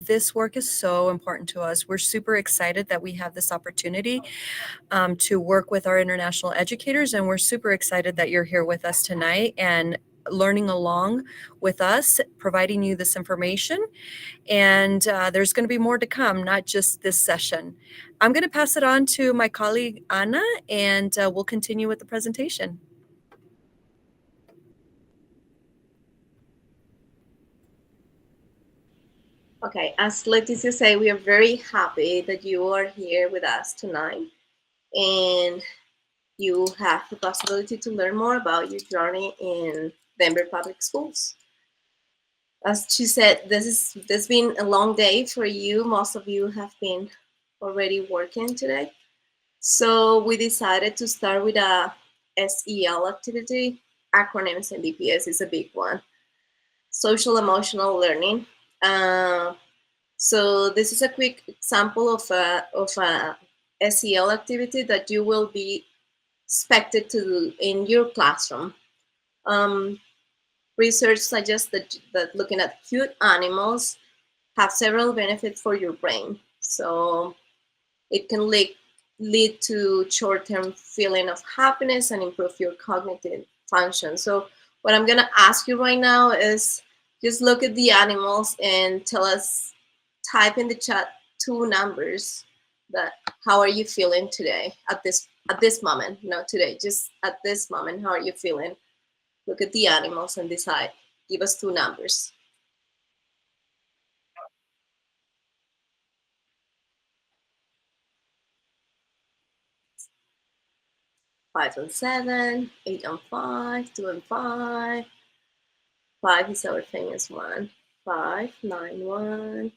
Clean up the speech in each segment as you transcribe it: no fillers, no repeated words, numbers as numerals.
this work is so important to us. We're super excited that we have this opportunity to work with our international educators, and we're super excited that you're here with us tonight and learning along with us, providing you this information. And there's going to be more to come, not just this session. I'm going to pass it on to my colleague, Anna, and we'll continue with the presentation. Okay, as Leticia said, we are very happy that you are here with us tonight and you have the possibility to learn more about your journey in Denver Public Schools. As she said, this has been a long day for you. Most of you have been already working today. So we decided to start with a SEL activity. Acronyms and DPS is a big one. Social emotional learning. So this is a quick example of a SEL activity that you will be expected to do in your classroom. Research suggests that looking at cute animals have several benefits for your brain. So it can lead to short-term feeling of happiness and improve your cognitive function. So what I'm gonna ask you right now is just look at the animals and tell us, type in the chat two numbers that how are you feeling today at this moment, not today, just at this moment, how are you feeling? Look at the animals and decide. Give us two numbers. 5 and 7, 8 and 5, 2 and 5. 5 is our famous one. 5, 9, 1.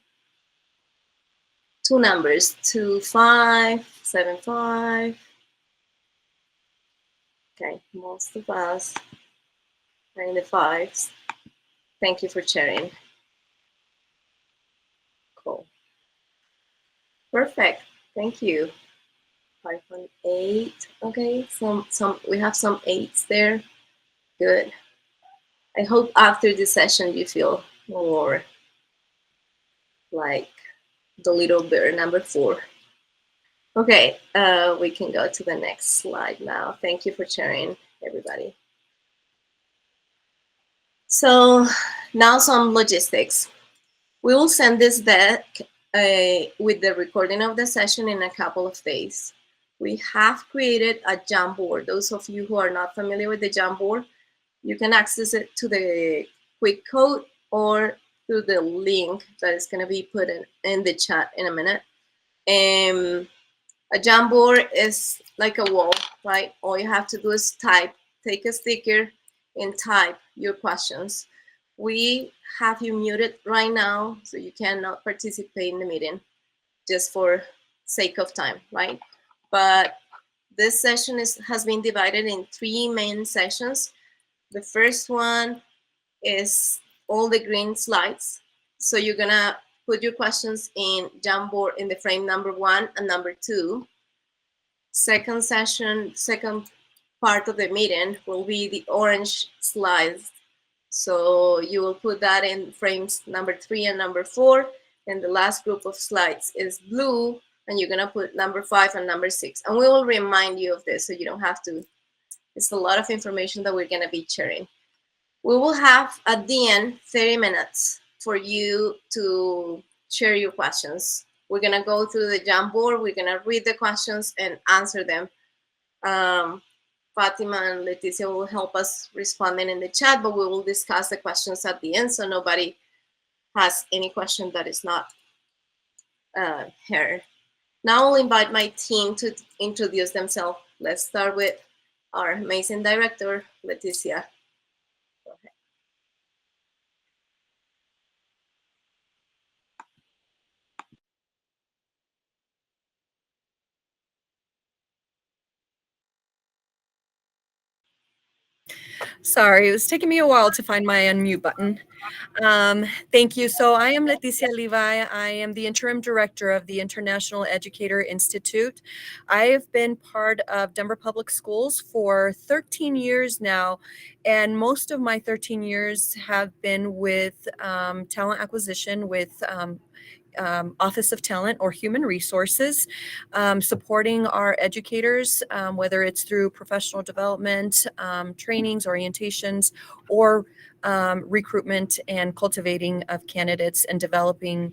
Two numbers, 2, 5, 7, 5. Okay, most of us are in the 5s. Thank you for sharing. Cool. Perfect. Thank you. 5 and 8. Okay, some we have some 8s there. Good. I hope after this session you feel more like the little bear number 4. Okay, we can go to the next slide now. Thank you for sharing, everybody. So now some logistics. We will send this deck with the recording of the session in a couple of days. We have created a Jamboard. Those of you who are not familiar with the Jamboard, you can access it to the quick code or through the link that is going to be put in the chat in a minute. A Jamboard is like a wall, right? All you have to do is type, take a sticker and type your questions. We have you muted right now, so you cannot participate in the meeting just for sake of time, right? But this session has been divided in 3 main sessions. The first one is all the green slides. So you're gonna put your questions in Jamboard in the frame number 1 and number 2. Second session, second part of the meeting will be the orange slides. So you will put that in frames number 3 and number 4. And the last group of slides is blue, and you're gonna put number 5 and number 6. And we will remind you of this so you don't have to. It's a lot of information that we're gonna be sharing. We will have at the end 30 minutes for you to share your questions. We're gonna go through the Jamboard, we're gonna read the questions and answer them. Fatima and Leticia will help us responding in the chat, but we will discuss the questions at the end so nobody has any question that is not heard. Now I'll invite my team to introduce themselves. Let's start with our amazing director, Leticia. Go ahead. Sorry, it was taking me a while to find my unmute button. Thank you. So I am Leticia Levi. I am the interim director of the International Educator Institute. I have been part of Denver Public Schools for 13 years now, and most of my 13 years have been with talent acquisition, with Office of Talent or Human Resources, supporting our educators, whether it's through professional development, trainings, orientations, or recruitment and cultivating of candidates and developing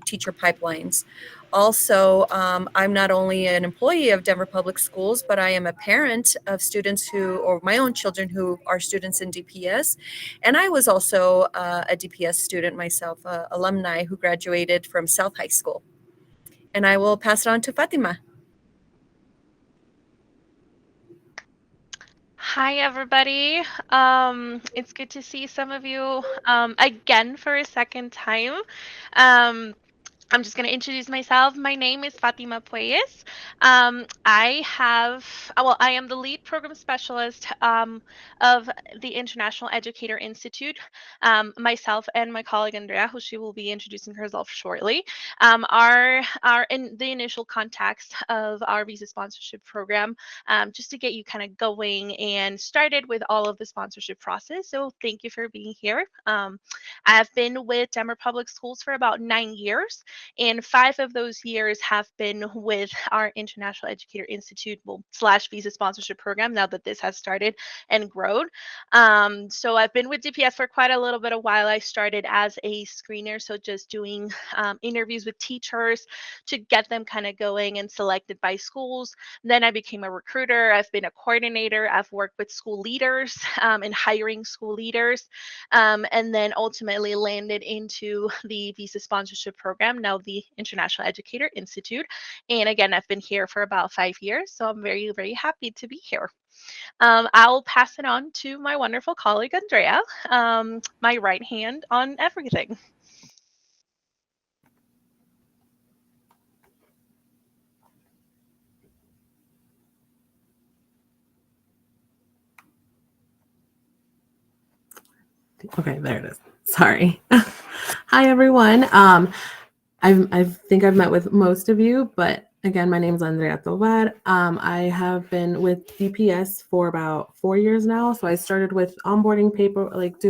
teacher pipelines. Also, I'm not only an employee of Denver Public Schools, but I am a parent of students or my own children who are students in DPS. And I was also a DPS student myself, alumni who graduated from South High School. And I will pass it on to Fatima. Hi, everybody. It's good to see some of you again for a second time. I'm just going to introduce myself. My name is Fatima Pueyes. I am the lead program specialist of the International Educator Institute. Myself and my colleague Andrea, who she will be introducing herself shortly, are in the initial context of our visa sponsorship program, just to get you kind of going and started with all of the sponsorship process. So thank you for being here. I've been with Denver Public Schools for about 9 years. And 5 of those years have been with our International Educator Institute / visa sponsorship program, now that this has started and grown. So I've been with DPS for quite a little bit of while. I started as a screener, so just doing interviews with teachers to get them kind of going and selected by schools. Then I became a recruiter. I've been a coordinator. I've worked with school leaders and hiring school leaders, and then ultimately landed into the visa sponsorship program, now the International Educator Institute. And again, I've been here for about 5 years, so I'm very, very happy to be here. I'll pass it on to my wonderful colleague, Andrea, my right hand on everything. Okay, there it is. Sorry. Hi, everyone. I think I've met with most of you, but again, my name is Andrea Tovar. I have been with DPS for about 4 years now. So I started with doing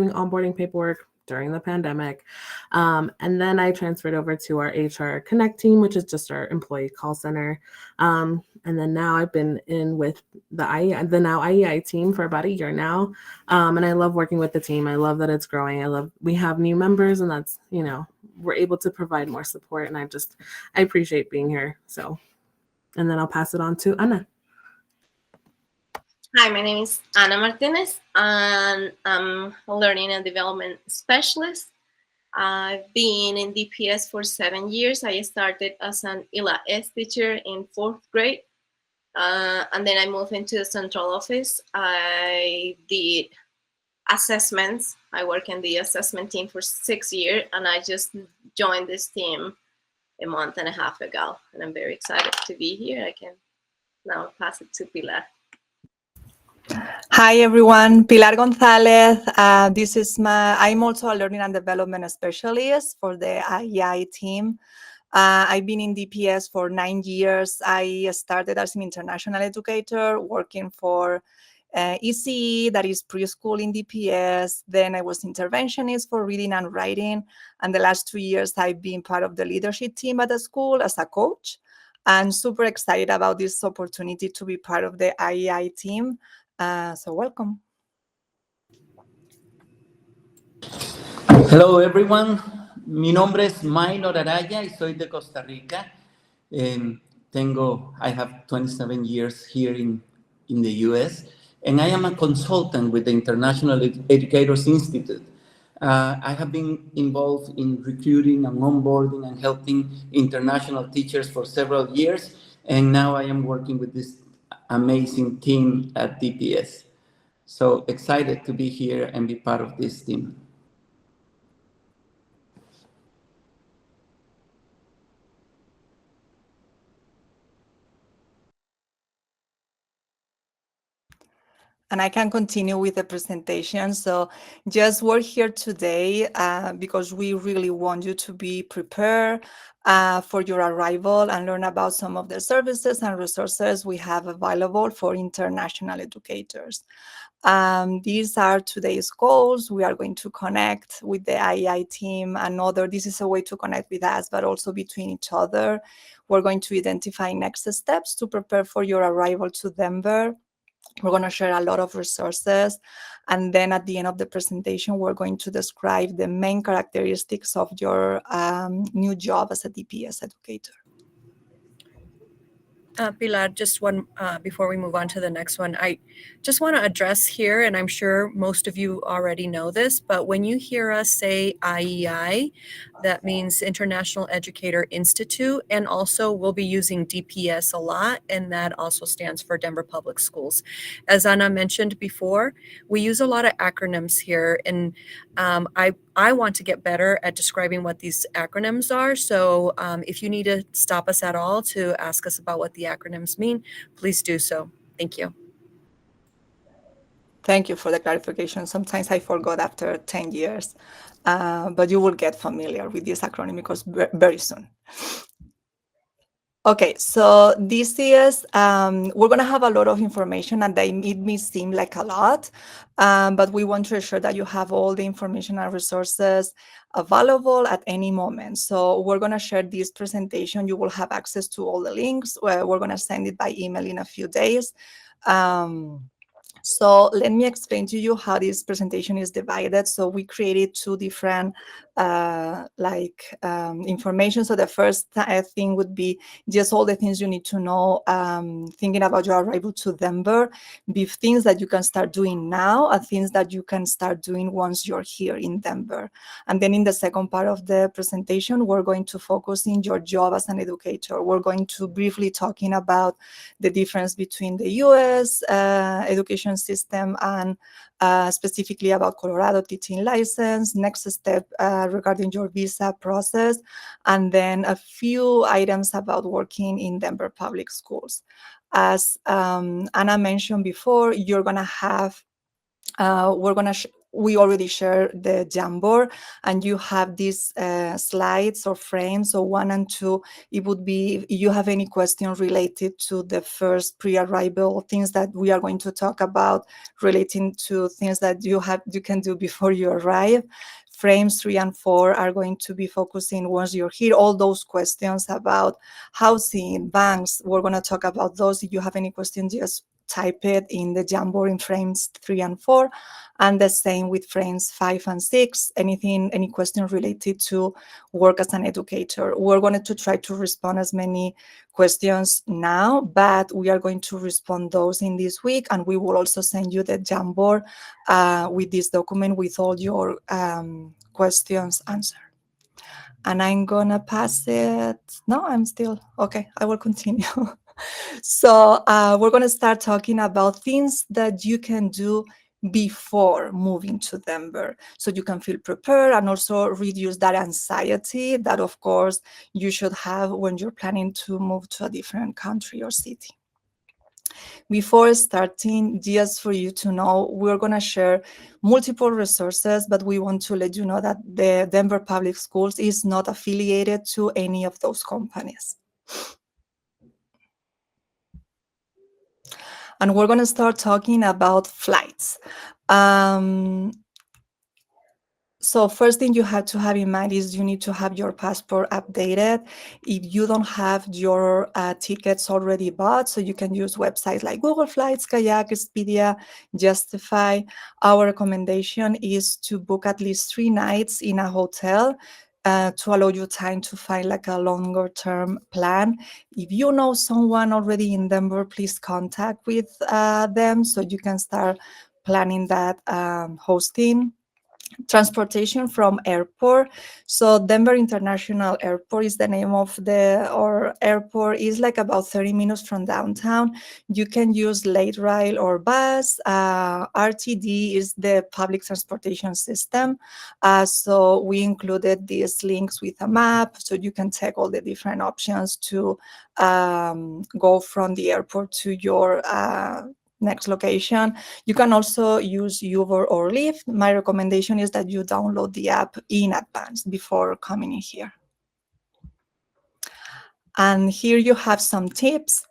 onboarding paperwork during the pandemic. And then I transferred over to our HR Connect team, which is just our employee call center. And then now I've been in with the now IEI team for about a year now. And I love working with the team. I love that it's growing. We have new members, and that's, we're able to provide more support. And I appreciate being here. So, and then I'll pass it on to Ana. Hi, my name is Ana Martinez, and I'm a learning and development specialist. I've been in DPS for 7 years. I started as an ILAS teacher in 4th grade, and then I moved into the central office. I did assessments. I work in the assessment team for 6 years, and I just joined this team a month and a half ago, and I'm very excited to be here. I can now pass it to Pilar. Hi everyone, Pilar Gonzalez. I'm also a learning and development specialist for the IEI team. I've been in DPS for 9 years. I started as an international educator working for ECE, that is preschool in DPS. Then I was interventionist for reading and writing. And the last 2 years, I've been part of the leadership team at the school as a coach. I'm super excited about this opportunity to be part of the IEI team. So welcome. Hello everyone, mi nombre es Maynor Araya y soy de Costa Rica. I have 27 years here in the US, and I am a consultant with the International Educators Institute. I have been involved in recruiting and onboarding and helping international teachers for several years, and now I am working with this amazing team at DPS. So excited to be here and be part of this team. And I can continue with the presentation. So we're here today because we really want you to be prepared for your arrival and learn about some of the services and resources we have available for international educators. These are today's goals. We are going to connect with the IEI team and other. This is a way to connect with us, but also between each other. We're going to identify next steps to prepare for your arrival to Denver. We're going to share a lot of resources. And then at the end of the presentation, we're going to describe the main characteristics of your new job as a DPS educator. Pilar, just one before we move on to the next one, I just want to address here, and I'm sure most of you already know this, but when you hear us say IEI, that means International Educator Institute, and also we'll be using DPS a lot, and that also stands for Denver Public Schools. As Ana mentioned before, we use a lot of acronyms here, and I want to get better at describing what these acronyms are. So if you need to stop us at all to ask us about what the acronyms mean, please do so. Thank you. Thank you for the clarification. Sometimes I forgot after 10 years, but you will get familiar with this acronym because very soon. Okay, so this is, we're going to have a lot of information, and it may seem like a lot, but we want to ensure that you have all the information and resources available at any moment. So we're going to share this presentation. You will have access to all the links. We're going to send it by email in a few days. So let me explain to you how this presentation is divided. So we created two different information. So the first thing would be just all the things you need to know, thinking about your arrival to Denver, things that you can start doing now and things that you can start doing once you're here in Denver. And then in the second part of the presentation, we're going to focus in your job as an educator. We're going to briefly talking about the difference between the US education system and specifically about Colorado teaching license, next step regarding your visa process, and then a few items about working in Denver public schools. As Ana mentioned before, you're gonna have, we already shared the Jamboard, and you have these slides or frames. So 1 and 2, it would be, if you have any questions related to the first pre-arrival things that we are going to talk about, relating to things that you can do before you arrive. Frames 3 and 4 are going to be focusing once you're here, all those questions about housing, banks. We're going to talk about those. If you have any questions, just type it in the Jamboard in frames 3 and 4, and the same with frames 5 and 6. Any question related to work as an educator. We're going to try to respond as many questions now, but we are going to respond those in this week, and we will also send you the Jamboard with this document with all your questions answered. And I'm gonna pass it. No, I'm still okay. I will continue. So we're going to start talking about things that you can do before moving to Denver, so you can feel prepared and also reduce that anxiety that, of course, you should have when you're planning to move to a different country or city. Before starting, just for you to know, we're going to share multiple resources, but we want to let you know that the Denver Public Schools is not affiliated to any of those companies. And we're going to start talking about flights. So first thing you have to have in mind is you need to have your passport updated. If you don't have your tickets already bought, so you can use websites like Google Flights, Kayak, Expedia, Justify. Our recommendation is to book at least 3 nights in a hotel to allow you time to find like a longer term plan. If you know someone already in Denver, please contact with them so you can start planning that hosting. Transportation from airport. So Denver International Airport is the name of our airport. Is like about 30 minutes from downtown. You can use late rail or bus. RTD is the public transportation system. So we included these links with a map, so you can take all the different options to go from the airport to your next location. You can also use Uber or Lyft. My recommendation is that you download the app in advance before coming in here. And here you have some tips.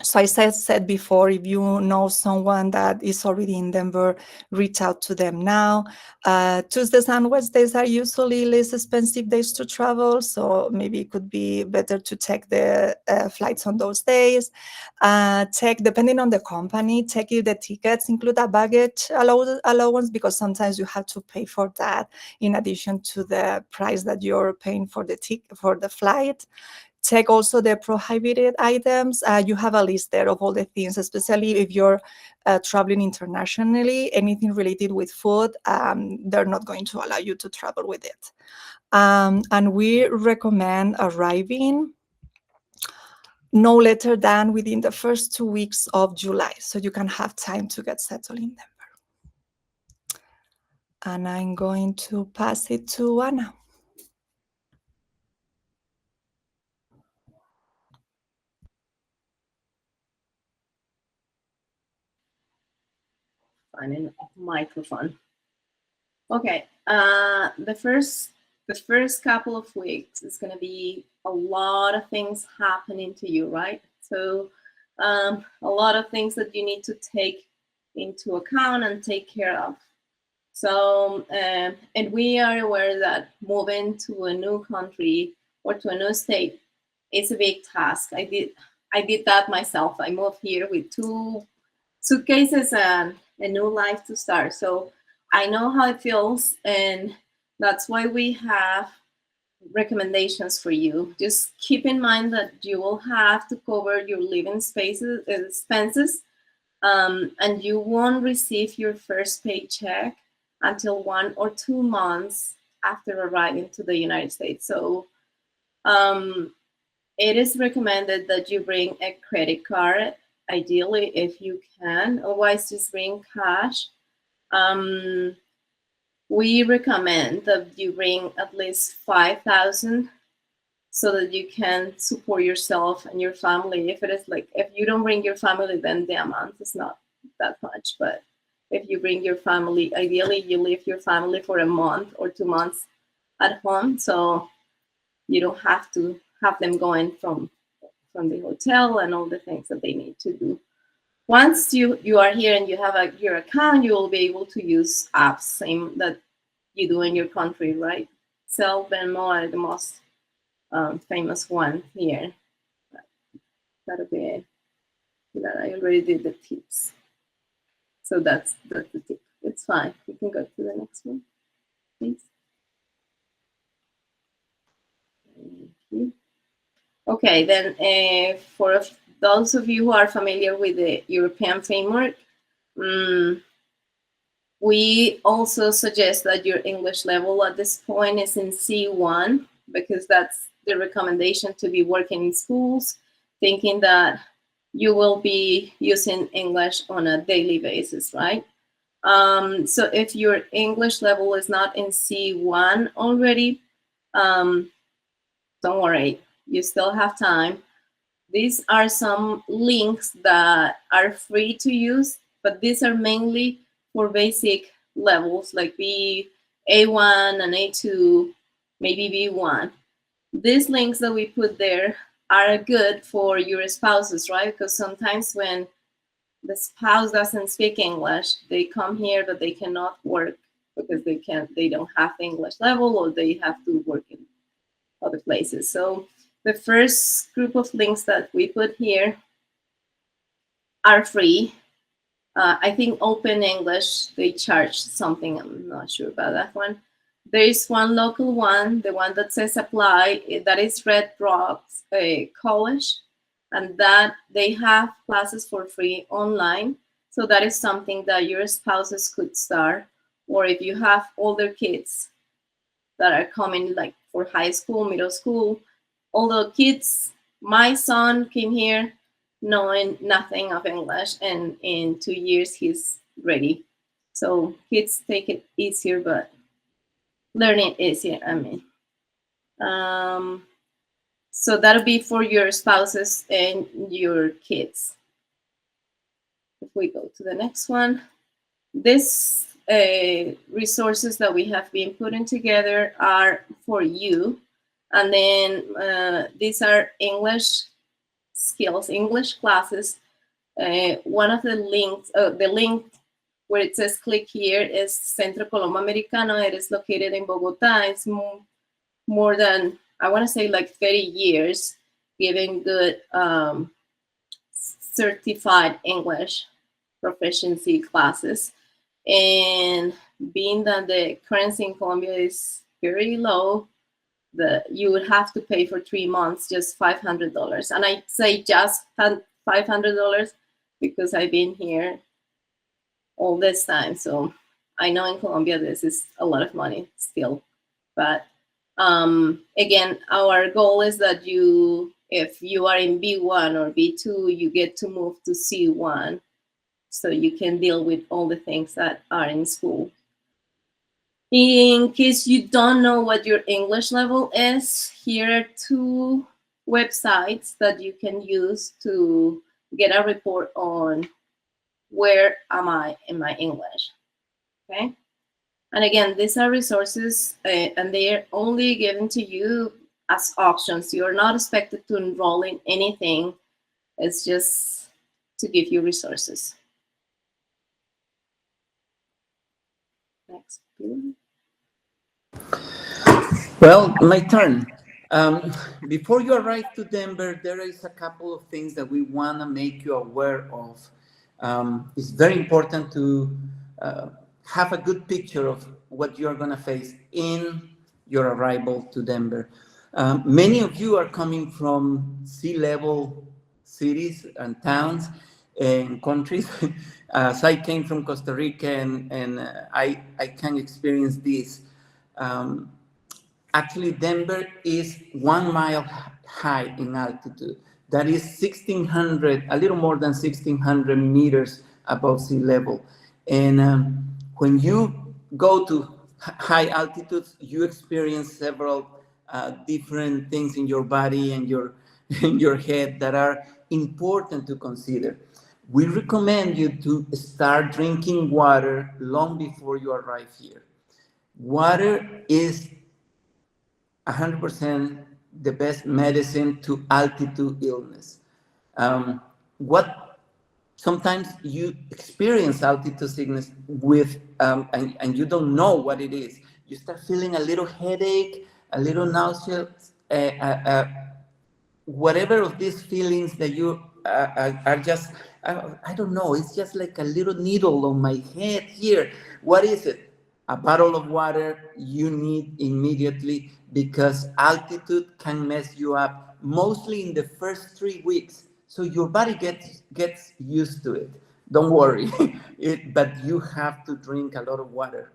So I said before, if you know someone that is already in Denver, reach out to them now. Tuesdays and Wednesdays are usually less expensive days to travel, so maybe it could be better to check the flights on those days. Check, depending on the company, check if the tickets include a baggage allowance, because sometimes you have to pay for that in addition to the price that you're paying for the flight. Check also the prohibited items. You have a list there of all the things, especially if you're traveling internationally. Anything related with food, they're not going to allow you to travel with it. And we recommend arriving no later than within the first 2 weeks of July, so you can have time to get settled in Denver. And I'm going to pass it to Anna. Finding a microphone. Okay, the first couple of weeks is going to be a lot of things happening to you, right? So a lot of things that you need to take into account and take care of. So and we are aware that moving to a new country or to a new state is a big task. I did that myself. I moved here with 2 suitcases and a new life to start. So I know how it feels, and that's why we have recommendations for you. Just keep in mind that you will have to cover your living spaces expenses, and you won't receive your first paycheck until 1 or 2 months after arriving to the United States. So it is recommended that you bring a credit card, ideally if you can. Otherwise, just bring cash. We recommend that you bring at least 5,000 so that you can support yourself and your family. If it is like, if you don't bring your family, then the amount is not that much. But if you bring your family, ideally you leave your family for a month or 2 months at home, so you don't have to have them going from the hotel and all the things that they need to do. Once you are here and you have your account, you will be able to use apps, same that you do in your country, right? Zelle, Venmo are the most famous one here. That'll be it. That I already did the tips. So that's the tip. It's fine. We can go to the next one, please. Thank you. Okay, then for those of you who are familiar with the European framework, we also suggest that your English level at this point is in C1, because that's the recommendation to be working in schools, thinking that you will be using English on a daily basis, right? So if your English level is not in C1 already, don't worry, you still have time. These are some links that are free to use, but these are mainly for basic levels like A1 and A2, maybe B1. These links that we put there are good for your spouses, right? Because sometimes when the spouse doesn't speak English, they come here, but they cannot work because they don't have the English level, or they have to work in other places. So the first group of links that we put here are free. I think Open English, they charge something. I'm not sure about that one. There is one local one, the one that says apply, that is Red Rocks College, and that they have classes for free online. So that is something that your spouses could start, or if you have older kids that are coming like for high school, middle school. Although kids, my son came here knowing nothing of English, and in 2 years he's ready. So kids take it easier, but learning easier, I mean. So that'll be for your spouses and your kids. If we go to the next one, these resources that we have been putting together are for you. And then these are English skills, English classes. One of the links, the link where it says click here is Centro Colombo Americano. It is located in Bogota. It's more than, I want to say like 30 years, giving good certified English proficiency classes. And being that the currency in Colombia is very low, you would have to pay for 3 months just $500. And I say just $500 because I've been here all this time. So I know in Colombia this is a lot of money still. But again, our goal is that if you are in B1 or B2, you get to move to C1 so you can deal with all the things that are in school. In case you don't know what your English level is, here are 2 websites that you can use to get a report on where am I in my English, okay? And again, these are resources and they are only given to you as options. You are not expected to enroll in anything. It's just to give you resources. Next, please. Well, my turn. Before you arrive to Denver, there is a couple of things that we want to make you aware of. It's very important to have a good picture of what you're going to face in your arrival to Denver. Many of you are coming from sea-level cities and towns and countries. As I came from Costa Rica and I can experience this. Actually, Denver is 1 mile high in altitude. That is 1,600, a little more than 1,600 meters above sea level. And when you go to high altitudes, you experience several different things in your body and in your head that are important to consider. We recommend you to start drinking water long before you arrive here. Water is 100% the best medicine to altitude illness. Sometimes you experience altitude sickness and you don't know what it is. You start feeling a little headache, a little nausea, whatever of these feelings that you are just, I don't know, it's just like a little needle on my head here. What is it? A bottle of water you need immediately, because altitude can mess you up, mostly in the first 3 weeks. So your body gets used to it. Don't worry, but you have to drink a lot of water.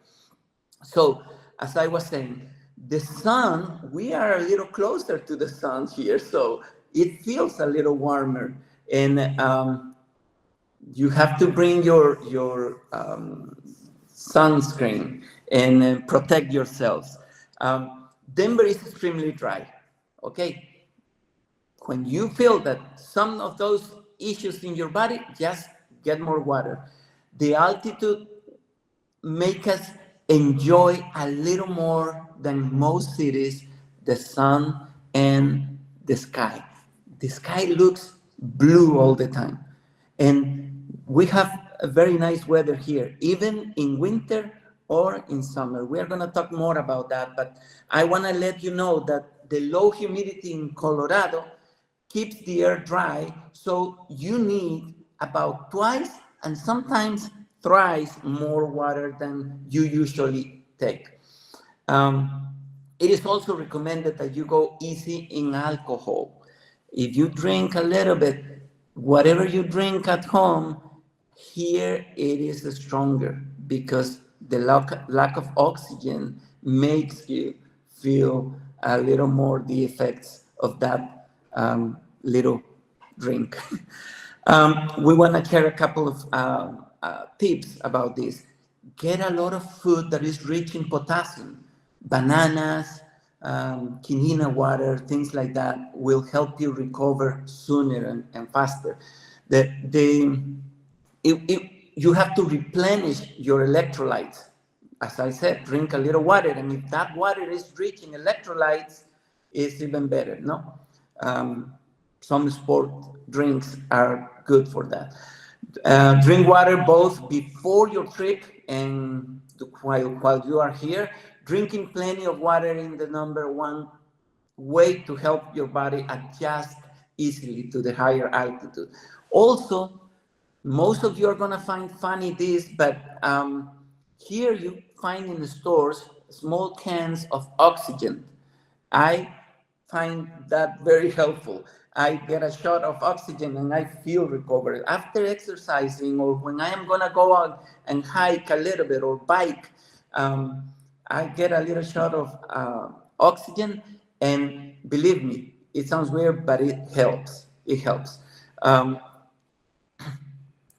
So, as I was saying, the sun, we are a little closer to the sun here, so it feels a little warmer. And you have to bring your sunscreen and protect yourselves. Denver is extremely dry, okay? When you feel that some of those issues in your body, just get more water. The altitude make us enjoy a little more than most cities the sun and the sky. The sky looks blue all the time. And we have a very nice weather here, even in winter or in summer. We are going to talk more about that, but I want to let you know that the low humidity in Colorado keeps the air dry, so you need about twice and sometimes thrice more water than you usually take. It is also recommended that you go easy in alcohol. If you drink a little bit, whatever you drink at home, here it is stronger, because the lack of oxygen makes you feel a little more the effects of that little drink. We want to share a couple of tips about this. Get a lot of food that is rich in potassium. Bananas, quinina water, things like that will help you recover sooner and faster. You have to replenish your electrolytes. As I said, drink a little water, and if that water is rich in electrolytes, it's even better, no? some sport drinks are good for that. Drink water both before your trip and while you are here. Drinking plenty of water is the number one way to help your body adjust easily to the higher altitude. Also, most of you are gonna find funny this, but here you find in the stores small cans of oxygen. I find that very helpful. I get a shot of oxygen and I feel recovered. After exercising or when I am gonna go out and hike a little bit or bike, I get a little shot of oxygen, and believe me, it sounds weird, but it helps. It helps.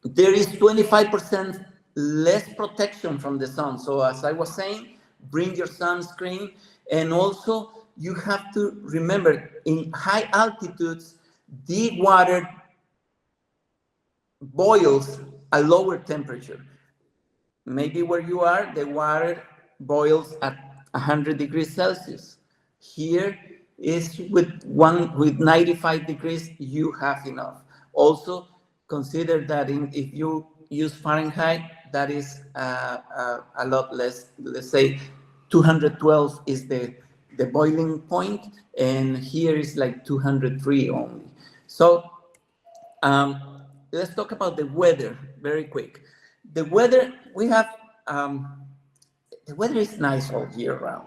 There is 25% less protection from the sun. So as I was saying, bring your sunscreen. And also you have to remember, in high altitudes, the water boils a lower temperature. Maybe where you are, the water boils at 100 degrees Celsius. Here is with 95 degrees, you have enough. Also, consider that if you use Fahrenheit, that is a lot less. Let's say 212 is the boiling point, and here is like 203 only. So let's talk about the weather very quick. The weather, we have, the weather is nice all year round.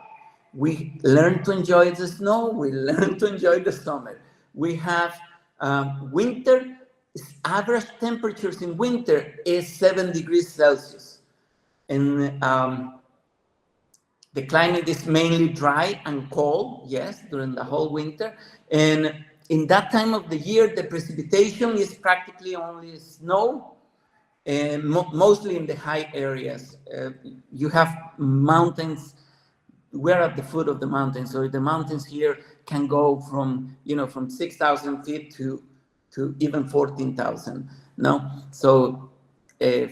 We learn to enjoy the snow, we learn to enjoy the summer. We have winter, average temperatures in winter is 7 degrees Celsius. And the climate is mainly dry and cold, yes, during the whole winter. And in that time of the year, the precipitation is practically only snow, and mostly in the high areas. You have mountains. We're at the foot of the mountains, so the mountains here can go from, from 6,000 feet to even 14,000. No, so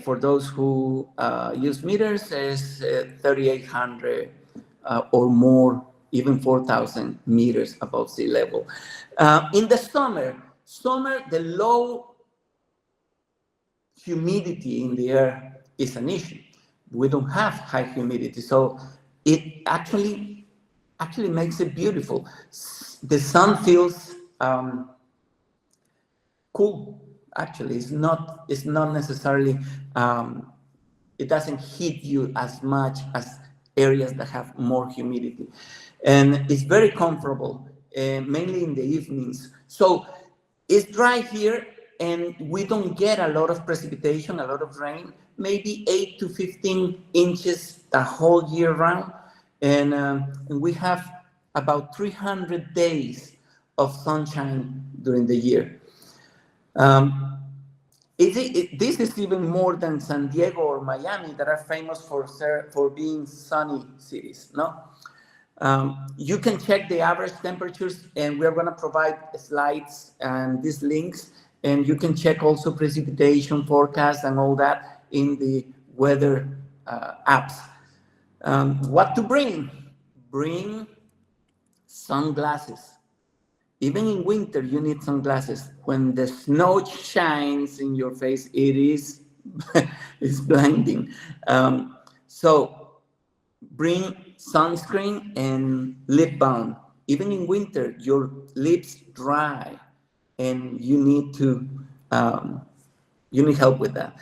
for those who use meters, it's 3,800 or more, even 4,000 meters above sea level. In the summer, the low humidity in the air is an issue. We don't have high humidity, so it actually makes it beautiful. The sun feels cool. Actually, it's not necessarily. It doesn't hit you as much as areas that have more humidity, and it's very comfortable, mainly in the evenings. So it's dry here, and we don't get a lot of precipitation, a lot of rain, maybe 8 to 15 inches the whole year round. And we have about 300 days of sunshine during the year. This is even more than San Diego or Miami, that are famous for being sunny cities, no? You can check the average temperatures, and we're going to provide slides and these links, and you can check also precipitation forecast and all that in the weather apps. What to bring? Bring sunglasses. Even in winter, you need sunglasses. When the snow shines in your face, it is it's blinding. So bring sunscreen and lip balm. Even in winter, your lips dry, and you need help with that.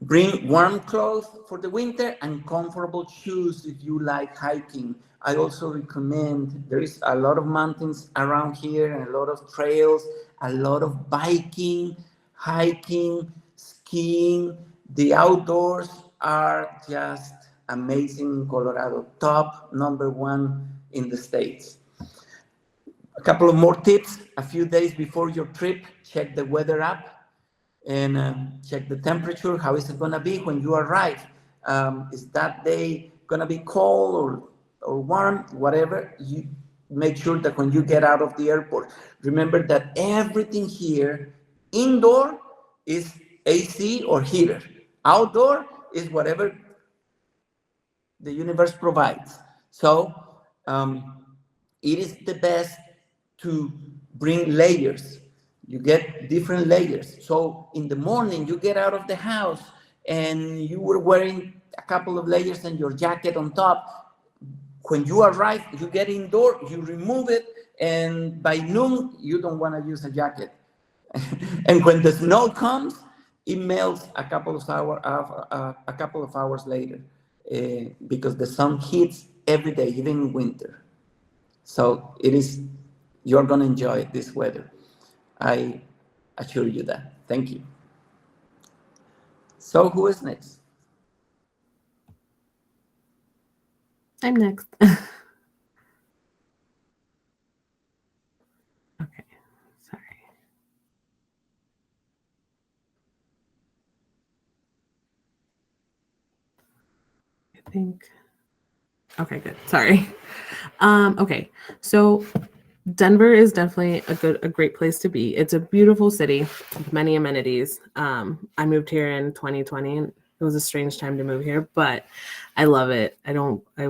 Bring warm clothes for the winter and comfortable shoes if you like hiking. I also recommend, there is a lot of mountains around here and a lot of trails, a lot of biking, hiking, skiing. The outdoors are just amazing in Colorado, top #1 in the States. A couple of more tips. A few days before your trip, check the weather app and check the temperature. How is it going to be when you arrive? Is that day going to be cold or warm? Whatever, you make sure that when you get out of the airport, remember that everything here, indoor is AC or heater. Outdoor is whatever the universe provides. So it is the best to bring layers. You get different layers. So in the morning, you get out of the house and you were wearing a couple of layers and your jacket on top. When you arrive, you get indoor, you remove it, and by noon, you don't want to use a jacket. And when the snow comes, it melts a couple of hours later, because the sun hits every day, even in winter. So you're going to enjoy this weather. I assure you that. Thank you. So who is next? I'm next. Okay, sorry. I think. Okay, good. Sorry. Okay, so Denver is definitely a great place to be. It's a beautiful city with many amenities. I moved here in 2020, and it was a strange time to move here, but I love it. I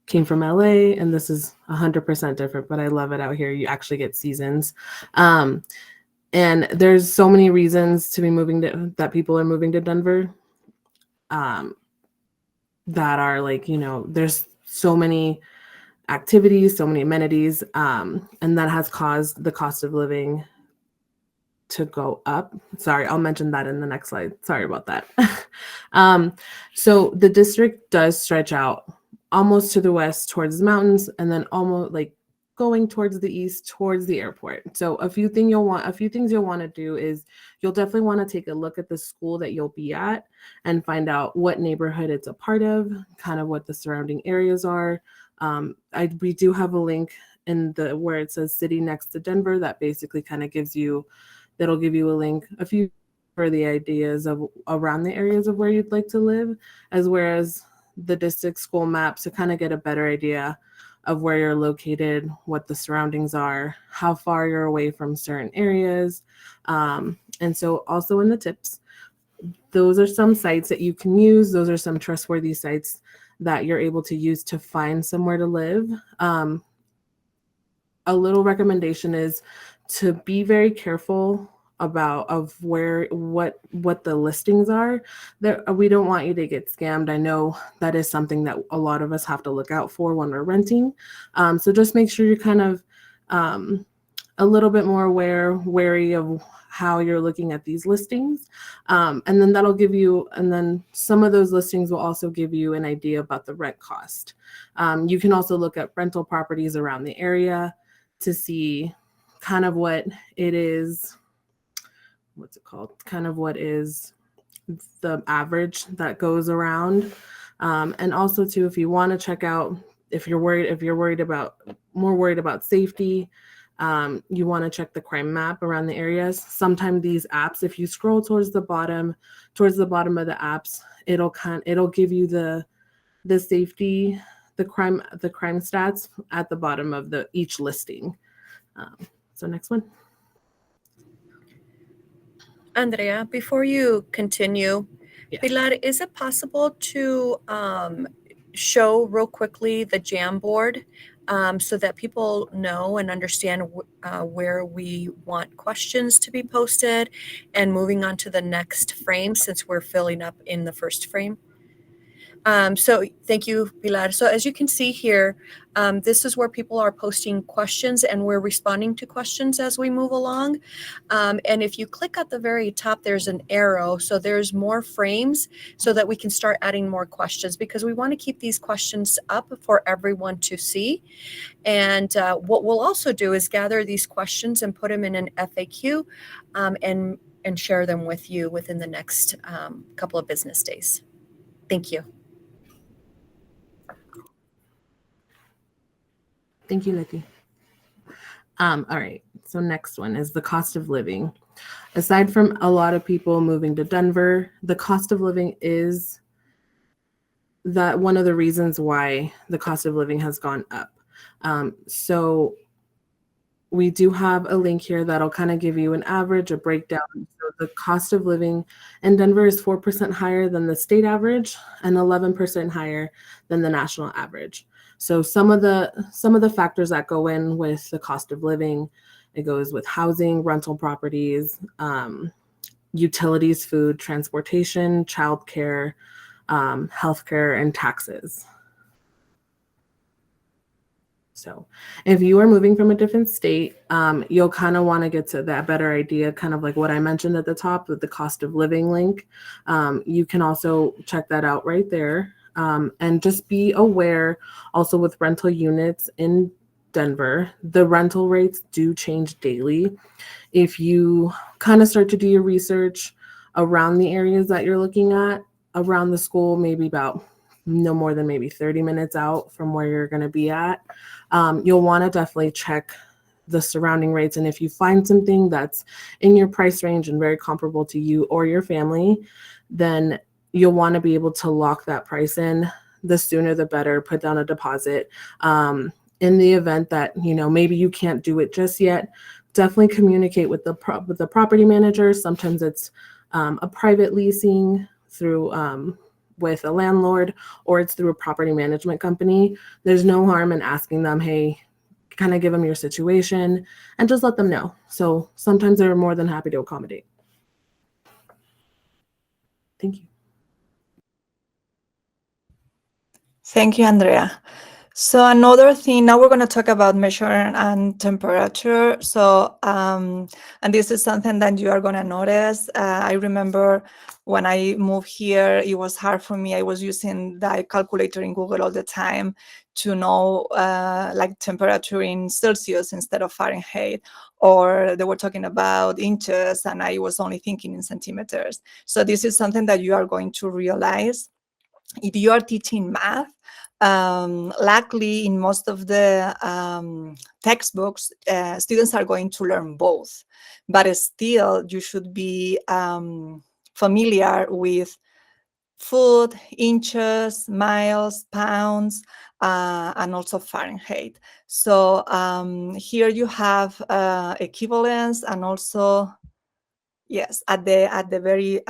came from LA, and this is 100% different, but I love it out here. You actually get seasons. And there's so many reasons to be that people are moving to Denver. That are like, there's so many activities, so many amenities, and that has caused the cost of living to go up. Sorry, I'll mention that in the next slide. Sorry about that. So the district does stretch out almost to the west towards the mountains, and then almost like going towards the east towards the airport. So a few things you'll want to do is you'll definitely want to take a look at the school that you'll be at and find out what neighborhood it's a part of, kind of what the surrounding areas are. We do have a link in where it says city next to Denver that basically kind of that'll give you a link, a few for the ideas of around the areas of where you'd like to live, as well as the district school maps to kind of get a better idea of where you're located, what the surroundings are, how far you're away from certain areas. And so also in the tips, those are some sites that you can use. Those are some trustworthy sites that you're able to use to find somewhere to live. A little recommendation is to be very careful what the listings are. We don't want you to get scammed. I know that is something that a lot of us have to look out for when we're renting. So just make sure you're kind of a little bit more wary of how you're looking at these listings. And then some of those listings will also give you an idea about the rent cost. You can also look at rental properties around the area to see kind of what it is, kind of what is the average that goes around. And also too, if you want to check out, if you're worried about safety, you want to check the crime map around the areas. Sometimes these apps, if you scroll towards the bottom of the apps, it'll give you the safety, the crime stats at the bottom of each listing. So next one. Andrea, before you continue, Yes. Pilar, is it possible to show real quickly the Jamboard so that people know and understand where we want questions to be posted, and moving on to the next frame since we're filling up in the first frame? So thank you, Pilar. So as you can see here, this is where people are posting questions and we're responding to questions as we move along. And if you click at the very top, there's an arrow. So there's more frames so that we can start adding more questions, because we want to keep these questions up for everyone to see. And what we'll also do is gather these questions and put them in an FAQ and share them with you within the next couple of business days. Thank you. Thank you, Nikki. All right, so next one is the cost of living. Aside from a lot of people moving to Denver, the cost of living is that one of the reasons why the cost of living has gone up. So we do have a link here that'll kind of give you an average, a breakdown. So the cost of living in Denver is 4% higher than the state average and 11% higher than the national average. So some of the factors that go in with the cost of living, it goes with housing, rental properties, utilities, food, transportation, childcare, healthcare, and taxes. So if you are moving from a different state, you'll kind of want to get to that better idea, kind of like what I mentioned at the top with the cost of living link. You can also check that out right there. And just be aware also with rental units in Denver, the rental rates do change daily. If you kind of start to do your research around the areas that you're looking at, around the school, maybe about no more than maybe 30 minutes out from where you're going to be at, you'll want to definitely check the surrounding rates. And if you find something that's in your price range and very comparable to you or your family, then you'll want to be able to lock that price in. The sooner the better. Put down a deposit. In the event that, you know, maybe you can't do it just yet, definitely communicate with the property manager. Sometimes it's a private leasing through with a landlord, or it's through a property management company. There's no harm in asking them, hey, kind of give them your situation and just let them know. So sometimes they're more than happy to accommodate. Thank you. Thank you, Andrea. So another thing, now we're going to talk about measuring and temperature. So, and this is something that you are going to notice. I remember when I moved here, it was hard for me. I was using the calculator in Google all the time to know like temperature in Celsius instead of Fahrenheit, or they were talking about inches and I was only thinking in centimeters. So this is something that you are going to realize. If you are teaching math, luckily in most of the textbooks, students are going to learn both, but still you should be familiar with foot, inches, miles, pounds, and also Fahrenheit. So here you have equivalence, and also, yes, at the very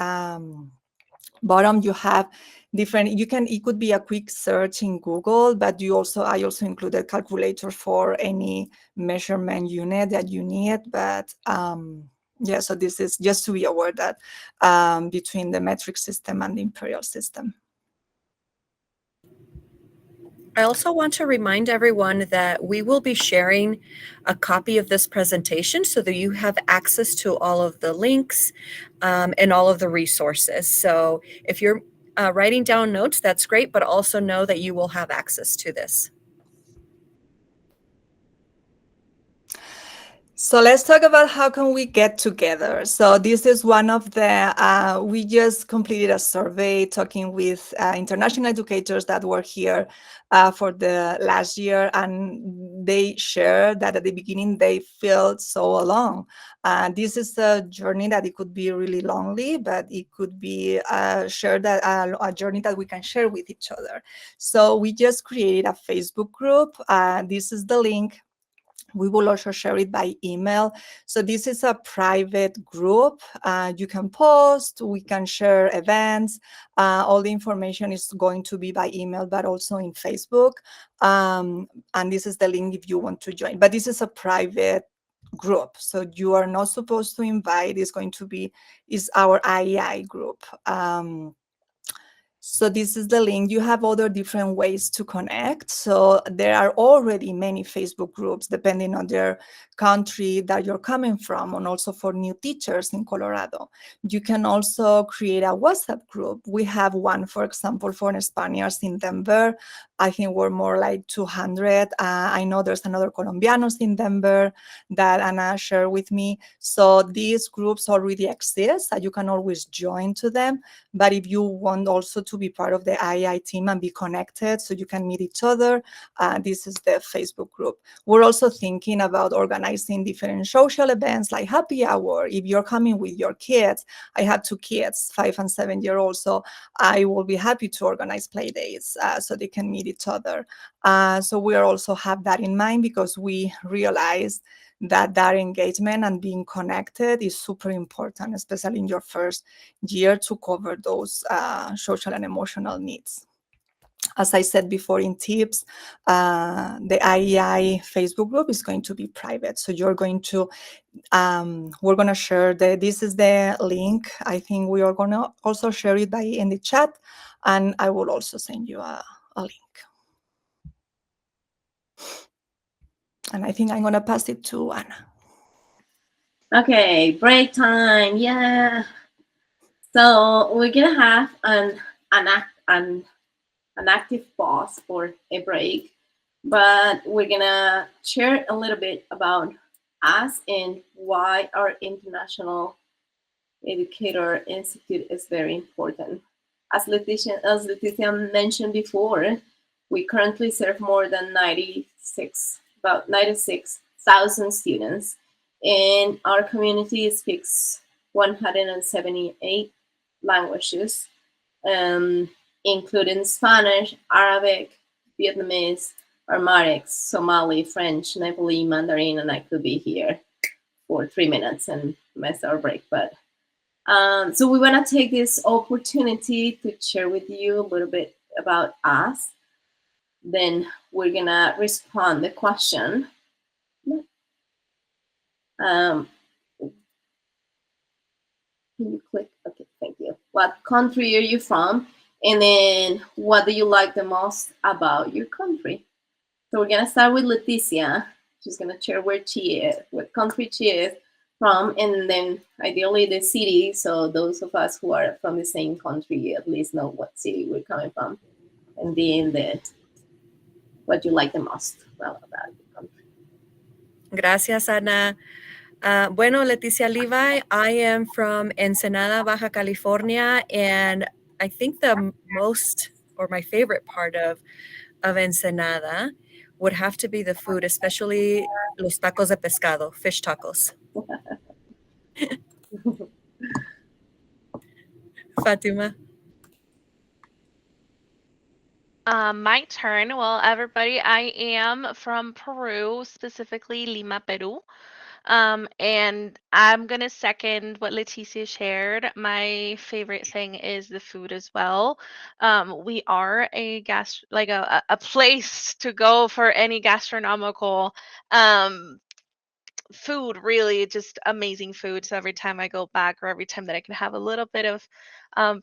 bottom you have different, it could be a quick search in Google, but I also included calculator for any measurement unit that you need. But yeah, so this is just to be aware that between the metric system and the imperial system. I also want to remind everyone that we will be sharing a copy of this presentation so that you have access to all of the links and all of the resources. So if you're writing down notes, that's great, but also know that you will have access to this. So let's talk about how can we get together. So this is one of the, we just completed a survey talking with international educators that were here for the last year, and they shared that at the beginning they felt so alone. This is a journey that it could be really lonely, but it could be a journey that we can share with each other. So we just created a Facebook group. This is the link. We will also share it by email. So this is a private group. You can post, we can share events. All the information is going to be by email, but also in Facebook. And this is the link if you want to join. But this is a private group, so you are not supposed to invite. It's going to be, is our IEI group. So this is the link. You have other different ways to connect. So there are already many Facebook groups depending on their country that you're coming from, and also for new teachers in Colorado. You can also create a WhatsApp group. We have one, for example, for Spaniards in Denver. I think we're more like 200. I know there's another Colombianos in Denver that Anna shared with me. So these groups already exist, and you can always join to them. But if you want also to be part of the IEI team and be connected so you can meet each other, this is the Facebook group. We're also thinking about organizing different social events like happy hour. If you're coming with your kids, I have 2 kids, 5 and 7-year-olds, so I will be happy to organize play dates so they can meet each other. So we also have that in mind, because we realize that engagement and being connected is super important, especially in your first year, to cover those social and emotional needs. As I said before in tips, the IEI Facebook group is going to be private. So you're going to, we're going to share this is the link. I think we are going to also share it in the chat, and I will also send you a link. And I think I'm going to pass it to Anna. Okay, break time. Yeah. So we're gonna have an active pause for a break, but we're gonna share a little bit about us and why our International Educator Institute is very important. As Leticia mentioned before, we currently serve more than about 96,000 students, and our community speaks 178 languages, including Spanish, Arabic, Vietnamese, Amharic, Somali, French, Nepali, Mandarin, and I could be here for 3 minutes and mess our break. But so we want to take this opportunity to share with you a little bit about us. Then we're gonna respond the question. Can you click? Okay, thank you. What country are you from? And then what do you like the most about your country? So we're gonna start with Leticia. She's gonna share where she is, what country she is from, and then ideally the city, so those of us who are from the same country at least know what city we're coming from, and then what you like the most about your country. Gracias, Ana. Bueno, Leticia Levi, I am from Ensenada, Baja California, and I think the most, or my favorite part of Ensenada would have to be the food, especially los tacos de pescado, fish tacos. Fatima. My turn. Well, everybody, I am from Peru, specifically Lima, Peru. And I'm gonna second what Leticia shared. My favorite thing is the food as well. We are a place to go for any gastronomical food, really just amazing food. So every time I go back, or every time that I can have a little bit of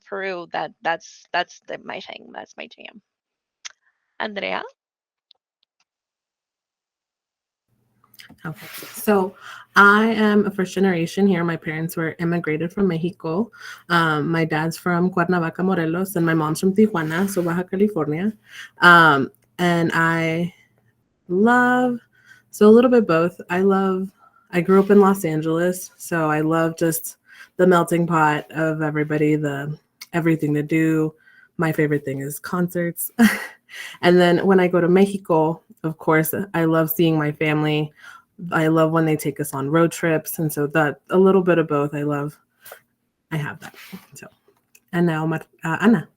Peru, my thing. That's my jam. Andrea? Okay, so I am a first generation here. My parents were immigrated from Mexico. My dad's from Cuernavaca, Morelos, and my mom's from Tijuana, so Baja California. And I love, so a little bit both. I grew up in Los Angeles, so I love just the melting pot of everybody, everything to do. My favorite thing is concerts. And then when I go to Mexico, of course, I love seeing my family. I love when they take us on road trips. And so that a little bit of both, I have that. So, and now Ana.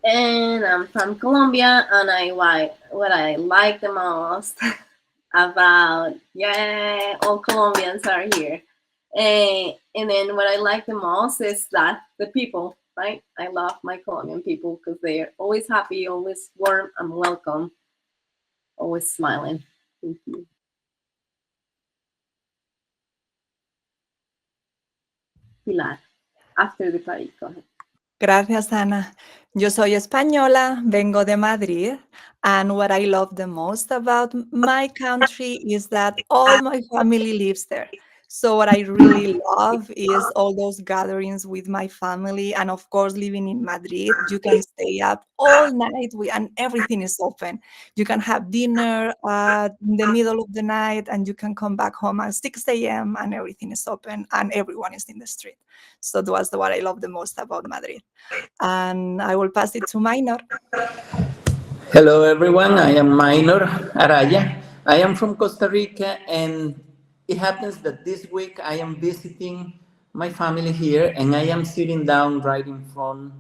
And I'm from Colombia, and what I like the most about, all Colombians are here. And then what I like the most is that the people, right? I love my Colombian people because they're always happy, always warm and welcome, always smiling. Thank you. Pilar, after the party, go ahead. Gracias, Ana. Yo soy española, vengo de Madrid, and what I love the most about my country is that all my family lives there. So what I really love is all those gatherings with my family, and of course, living in Madrid, you can stay up all night and everything is open. You can have dinner in the middle of the night, and you can come back home at 6 a.m. and everything is open and everyone is in the street. So that's what I love the most about Madrid. And I will pass it to Minor. Hello, everyone. I am Minor Araya. I am from Costa Rica, and it happens that this week I am visiting my family here, and I am sitting down right in front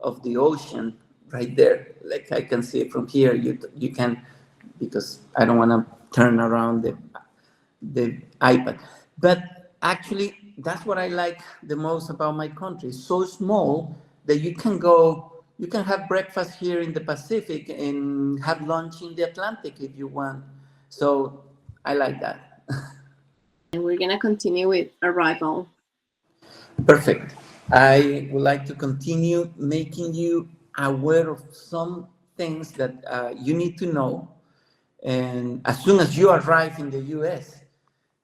of the ocean, right there. Like I can see it from here. You can, because I don't want to turn around the iPad. But actually, that's what I like the most about my country. It's so small that you can go you can have breakfast here in the Pacific and have lunch in the Atlantic if you want. So I like that. And we're gonna continue with arrival. Perfect. I would like to continue making you aware of some things that you need to know. And as soon as you arrive in the US,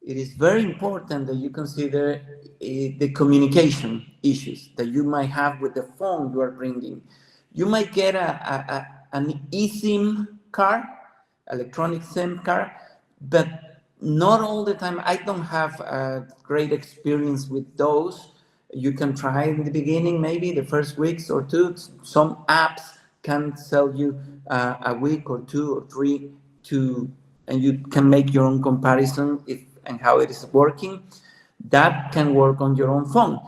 it is very important that you consider the communication issues that you might have with the phone you are bringing. You might get an eSIM card, electronic SIM card, but not all the time. I don't have a great experience with those. You can try in the beginning, maybe the first weeks or two. Some apps can sell you a week or two or three to, and you can make your own comparison if and how it is working. That can work on your own phone.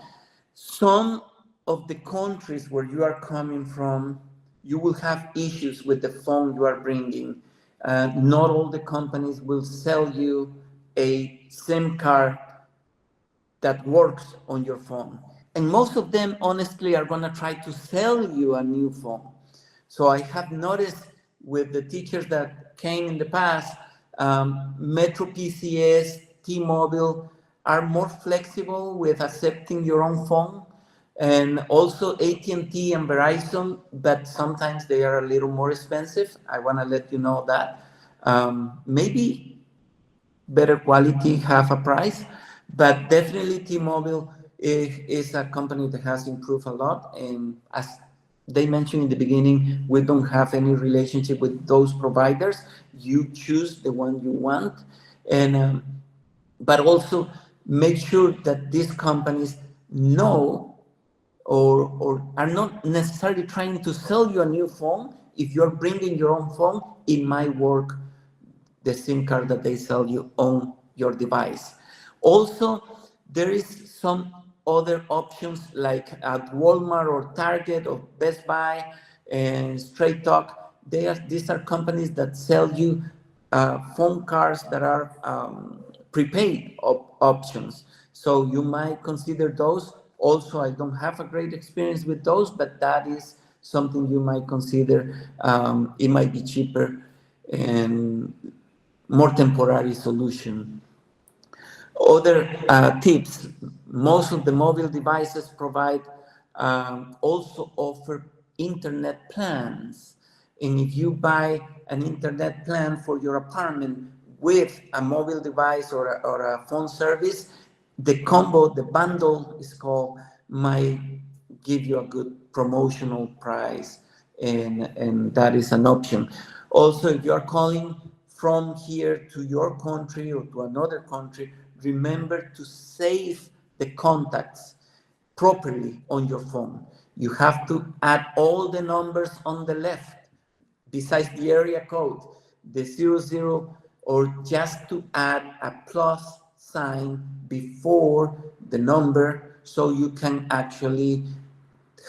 Some of the countries where you are coming from, you will have issues with the phone you are bringing. Not all the companies will sell you a SIM card that works on your phone. And most of them, honestly, are going to try to sell you a new phone. So I have noticed with the teachers that came in the past, Metro PCS, T-Mobile are more flexible with accepting your own phone, and also AT&T and Verizon, but sometimes they are a little more expensive. I want to let you know that. Maybe better quality, half a price, but definitely T-Mobile is a company that has improved a lot. And as they mentioned in the beginning, we don't have any relationship with those providers. You choose the one you want, and but also make sure that these companies know or are not necessarily trying to sell you a new phone. If you're bringing your own phone, it might work the SIM card that they sell you on your device. Also, there is some other options like at Walmart or Target or Best Buy and Straight Talk. These are companies that sell you phone cards that are prepaid options. So you might consider those. Also, I don't have a great experience with those, but that is something you might consider. It might be cheaper and more temporary solution. Other tips, most of the mobile devices provide also offer internet plans. And if you buy an internet plan for your apartment with a mobile device or a phone service, the combo, the bundle is called, might give you a good promotional price, and that is an option. Also, if you are calling from here to your country or to another country, remember to save the contacts properly on your phone. You have to add all the numbers on the left, besides the area code, the 00, or just to add a plus sign before the number so you can actually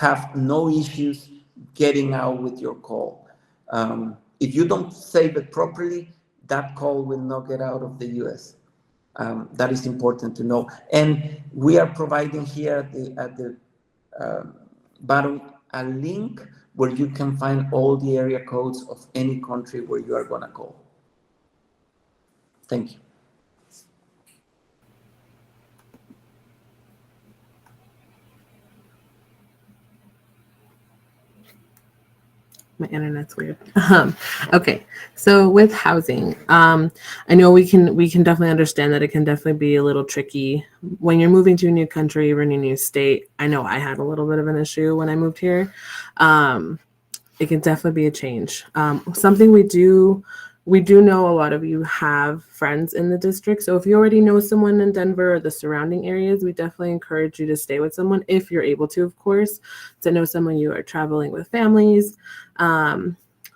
have no issues getting out with your call. If you don't save it properly, that call will not get out of the US. That is important to know. And we are providing here at the bottom a link where you can find all the area codes of any country where you are going to call. Thank you. My internet's weird. Okay, so with housing, I know we can definitely understand that it can definitely be a little tricky when you're moving to a new country or in a new state. I know I had a little bit of an issue when I moved here. It can definitely be a change. Something we do know a lot of you have friends in the district. So if you already know someone in Denver or the surrounding areas, we definitely encourage you to stay with someone if you're able to, of course, to know someone you are traveling with families.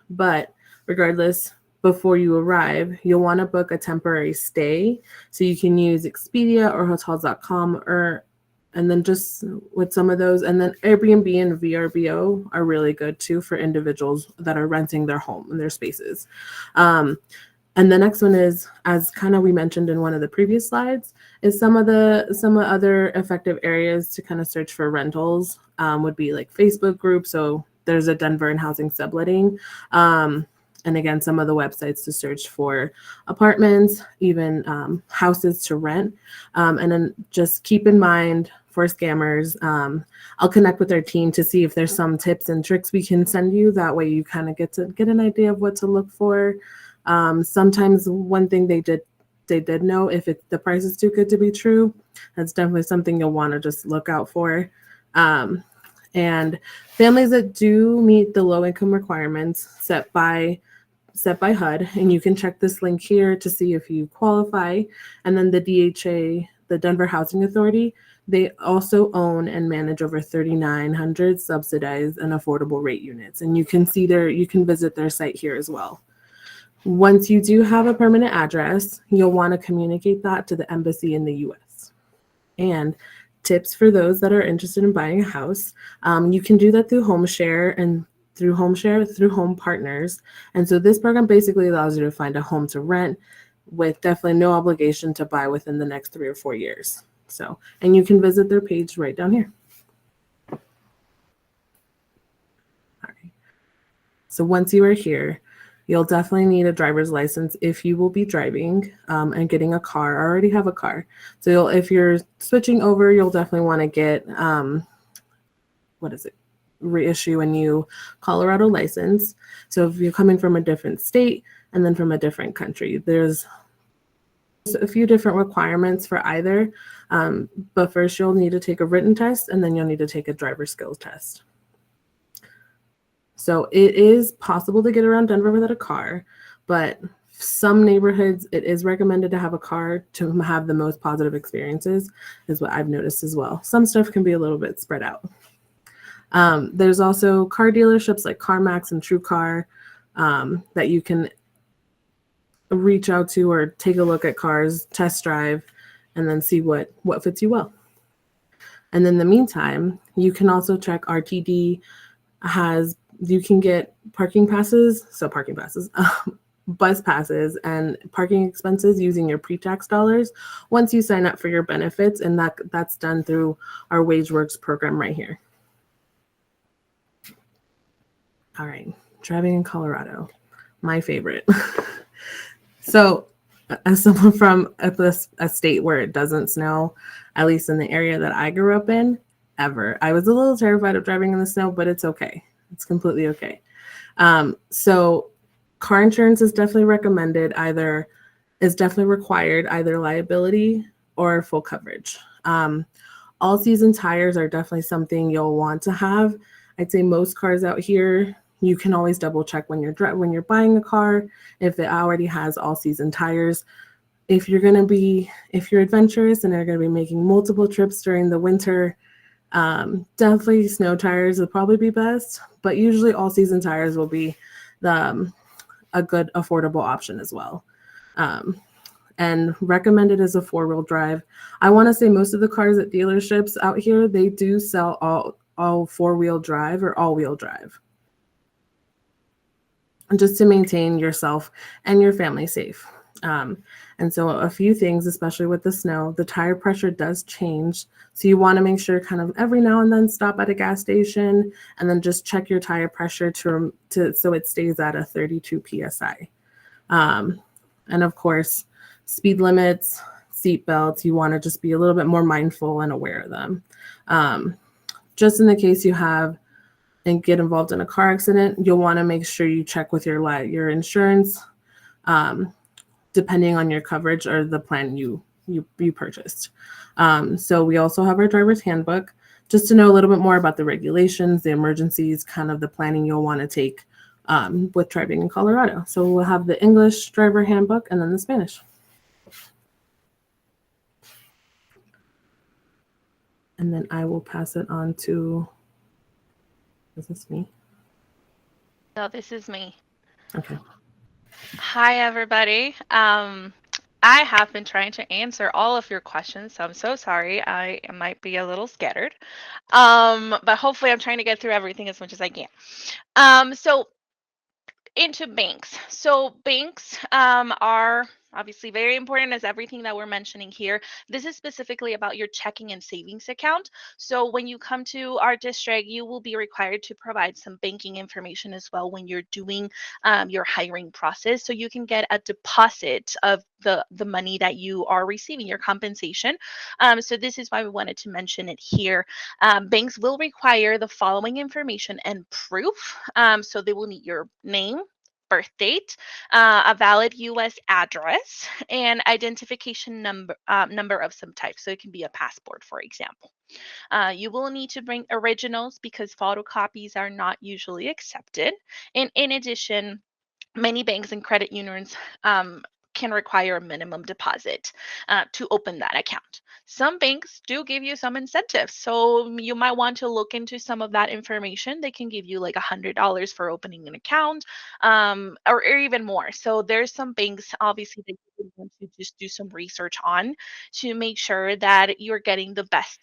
But regardless, before you arrive, you'll want to book a temporary stay. So you can use Expedia or hotels.com and then just with some of those, and then Airbnb and VRBO are really good too for individuals that are renting their home and their spaces. And the next one is, as kind of we mentioned in one of the previous slides, is some other effective areas to kind of search for rentals would be like Facebook groups. So there's a Denver and housing subletting. And again, some of the websites to search for apartments, even houses to rent. And then just keep in mind for scammers, I'll connect with our team to see if there's some tips and tricks we can send you. That way you kind of get an idea of what to look for. Sometimes one thing they did know, if the price is too good to be true, that's definitely something you'll want to just look out for. And families that do meet the low income requirements set by HUD, and you can check this link here to see if you qualify. And then the DHA, the Denver Housing Authority, they also own and manage over 3,900 subsidized and affordable rate units. And you can visit their site here as well. Once you do have a permanent address, you'll want to communicate that to the embassy in the US. And tips for those that are interested in buying a house, you can do that through HomeShare and through Home Partners. And so this program basically allows you to find a home to rent with definitely no obligation to buy within the next 3 or 4 years. So, and you can visit their page right down here. All right. So once you are here, you'll definitely need a driver's license if you will be driving and getting a car. I already have a car. So if you're switching over, you'll definitely want to get, reissue a new Colorado license. So if you're coming from a different state and then from a different country, there's a few different requirements for either. But first you'll need to take a written test, and then you'll need to take a driver skills test. So it is possible to get around Denver without a car, but some neighborhoods, it is recommended to have a car to have the most positive experiences, is what I've noticed as well. Some stuff can be a little bit spread out. There's also car dealerships like CarMax and TrueCar that you can reach out to or take a look at cars, test drive, and then see what fits you well. And in the meantime, you can also check RTD you can get parking passes, bus passes, and parking expenses using your pre-tax dollars once you sign up for your benefits, and that's done through our WageWorks program right here. All right, driving in Colorado, my favorite. So as someone from a state where it doesn't snow, at least in the area that I grew up in, ever, I was a little terrified of driving in the snow, but it's okay. It's completely okay. So car insurance is definitely recommended, is definitely required, either liability or full coverage. All season tires are definitely something you'll want to have. I'd say most cars out here, you can always double check when you're buying a car if it already has all season tires. If you're adventurous and are going to be making multiple trips during the winter, definitely snow tires would probably be best, but usually all season tires will be a good affordable option as well. And recommended as a 4-wheel drive. I want to say most of the cars at dealerships out here, they do sell all 4-wheel drive or all-wheel drive, just to maintain yourself and your family safe. And so a few things, especially with the snow, the tire pressure does change. So you want to make sure kind of every now and then stop at a gas station and then just check your tire pressure so it stays at a 32 PSI. And of course, speed limits, seat belts, you want to just be a little bit more mindful and aware of them. Just in the case you have and get involved in a car accident, you'll want to make sure you check with your insurance, depending on your coverage or the plan you purchased. So we also have our driver's handbook, just to know a little bit more about the regulations, the emergencies, kind of the planning you'll want to take with driving in Colorado. So we'll have the English driver handbook and then the Spanish. And then I will pass it on to, is this me? No, this is me. Okay. Hi, everybody. I have been trying to answer all of your questions, so I'm so sorry. I might be a little scattered, but hopefully I'm trying to get through everything as much as I can. So into banks. So banks are obviously very important as everything that we're mentioning here. This is specifically about your checking and savings account. So when you come to our district, you will be required to provide some banking information as well when you're doing your hiring process, so you can get a deposit of the money that you are receiving, your compensation. So this is why we wanted to mention it here. Banks will require the following information and proof. So they will need your name, birth date, a valid U.S. address, and identification number of some type. So it can be a passport, for example. You will need to bring originals because photocopies are not usually accepted. And in addition, many banks and credit unions can require a minimum deposit to open that account. Some banks do give you some incentives, so you might want to look into some of that information. They can give you like $100 for opening an account, or even more. So there's some banks, obviously, that you want to just do some research on to make sure that you're getting the best.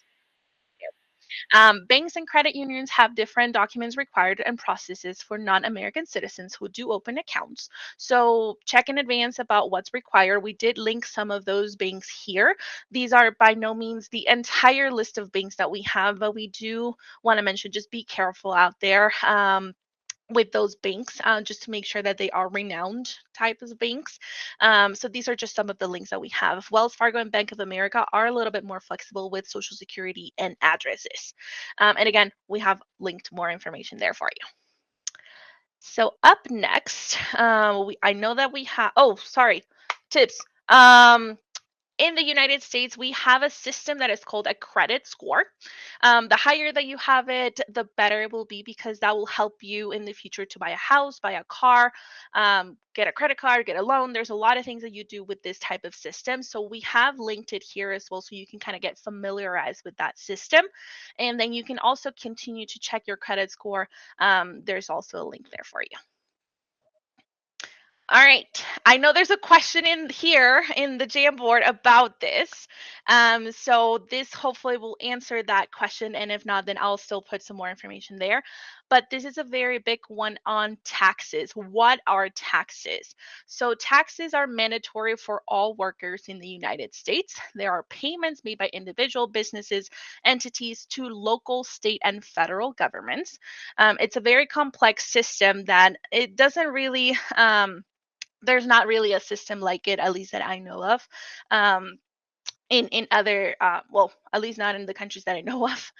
Banks and credit unions have different documents required and processes for non American citizens who do open accounts. So check in advance about what's required. We did link some of those banks here. These are by no means the entire list of banks that we have, but we do want to mention just be careful out there. With those banks, just to make sure that they are renowned types of banks. So these are just some of the links that we have. Wells Fargo and Bank of America are a little bit more flexible with Social Security and addresses. And again, we have linked more information there for you. So up next, I know that we have, oh, sorry, tips. In the United States, we have a system that is called a credit score. The higher that you have it, the better it will be, because that will help you in the future to buy a house, buy a car, get a credit card, get a loan. There's a lot of things that you do with this type of system. So we have linked it here as well, so you can kind of get familiarized with that system. And then you can also continue to check your credit score. There's also a link there for you. All right. I know there's a question in here in the Jamboard about this. So this hopefully will answer that question. And if not, then I'll still put some more information there. But this is a very big one on taxes. What are taxes? So taxes are mandatory for all workers in the United States. There are payments made by individual businesses, entities to local, state, and federal governments. It's a very complex system that it doesn't really there's not really a system like it, at least that I know of. In other, well, at least not in the countries that I know of.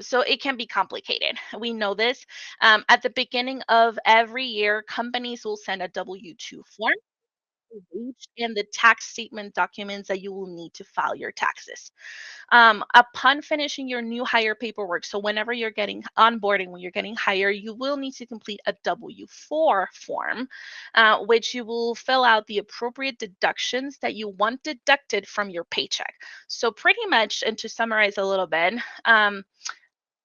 So it can be complicated. We know this. At the beginning of every year, companies will send a W-2 form, wage, and the tax statement documents that you will need to file your taxes. Upon finishing your new hire paperwork, so whenever you're getting onboarding, when you're getting hired, you will need to complete a W-4 form, which you will fill out the appropriate deductions that you want deducted from your paycheck. So pretty much, and to summarize a little bit,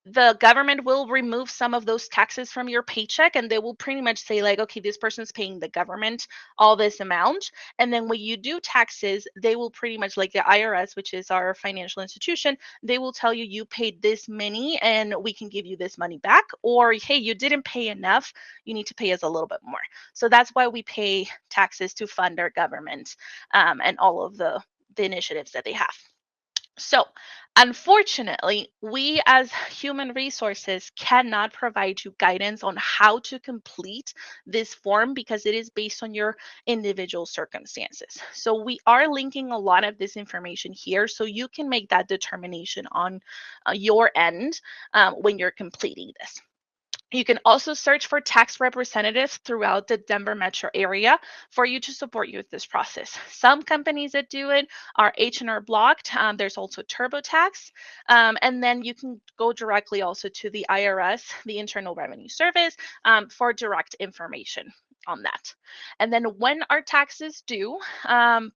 the government will remove some of those taxes from your paycheck, and they will pretty much say like, okay, this person's paying the government all this amount. And then when you do taxes, they will pretty much, like the IRS, which is our financial institution, they will tell you you paid this many and we can give you this money back, or hey, you didn't pay enough, you need to pay us a little bit more. So that's why we pay taxes, to fund our government, and all of the initiatives that they have. So, unfortunately, we as human resources cannot provide you guidance on how to complete this form, because it is based on your individual circumstances. So, we are linking a lot of this information here so you can make that determination on your end when you're completing this. You can also search for tax representatives throughout the Denver metro area for you to support you with this process. Some companies that do it are H&R Blocked. There's also TurboTax. And then you can go directly also to the IRS, the Internal Revenue Service, for direct information on that. And then when our taxes due,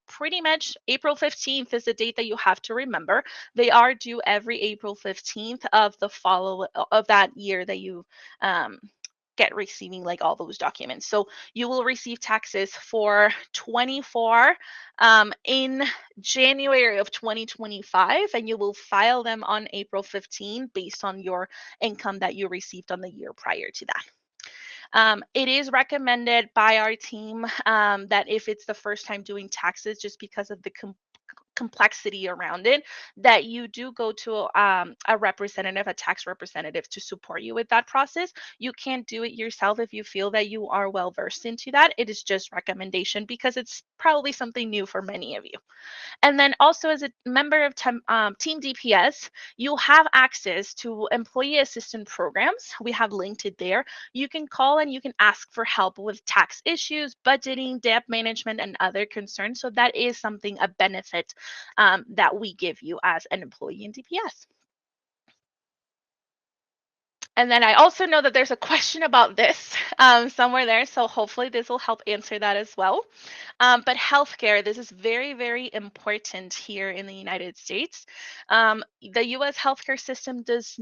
pretty much April 15th is the date that you have to remember. They are due every April 15th of the of that year that you get receiving like all those documents. So you will receive taxes for 24 in January of 2025, and you will file them on April 15 based on your income that you received on the year prior to that. It is recommended by our team that if it's the first time doing taxes, just because of the complexity around it, that you do go to a representative, a tax representative, to support you with that process. You can't do it yourself if you feel that you are well versed into that. It is just recommendation because it's probably something new for many of you. And then also, as a member of Team DPS, you have access to employee assistance programs. We have linked it there. You can call and you can ask for help with tax issues, budgeting, debt management, and other concerns. So that is something, a benefit that we give you as an employee in DPS. And then I also know that there's a question about this somewhere there. So hopefully this will help answer that as well. But healthcare, this is very, very important here in the United States. The U.S. healthcare system is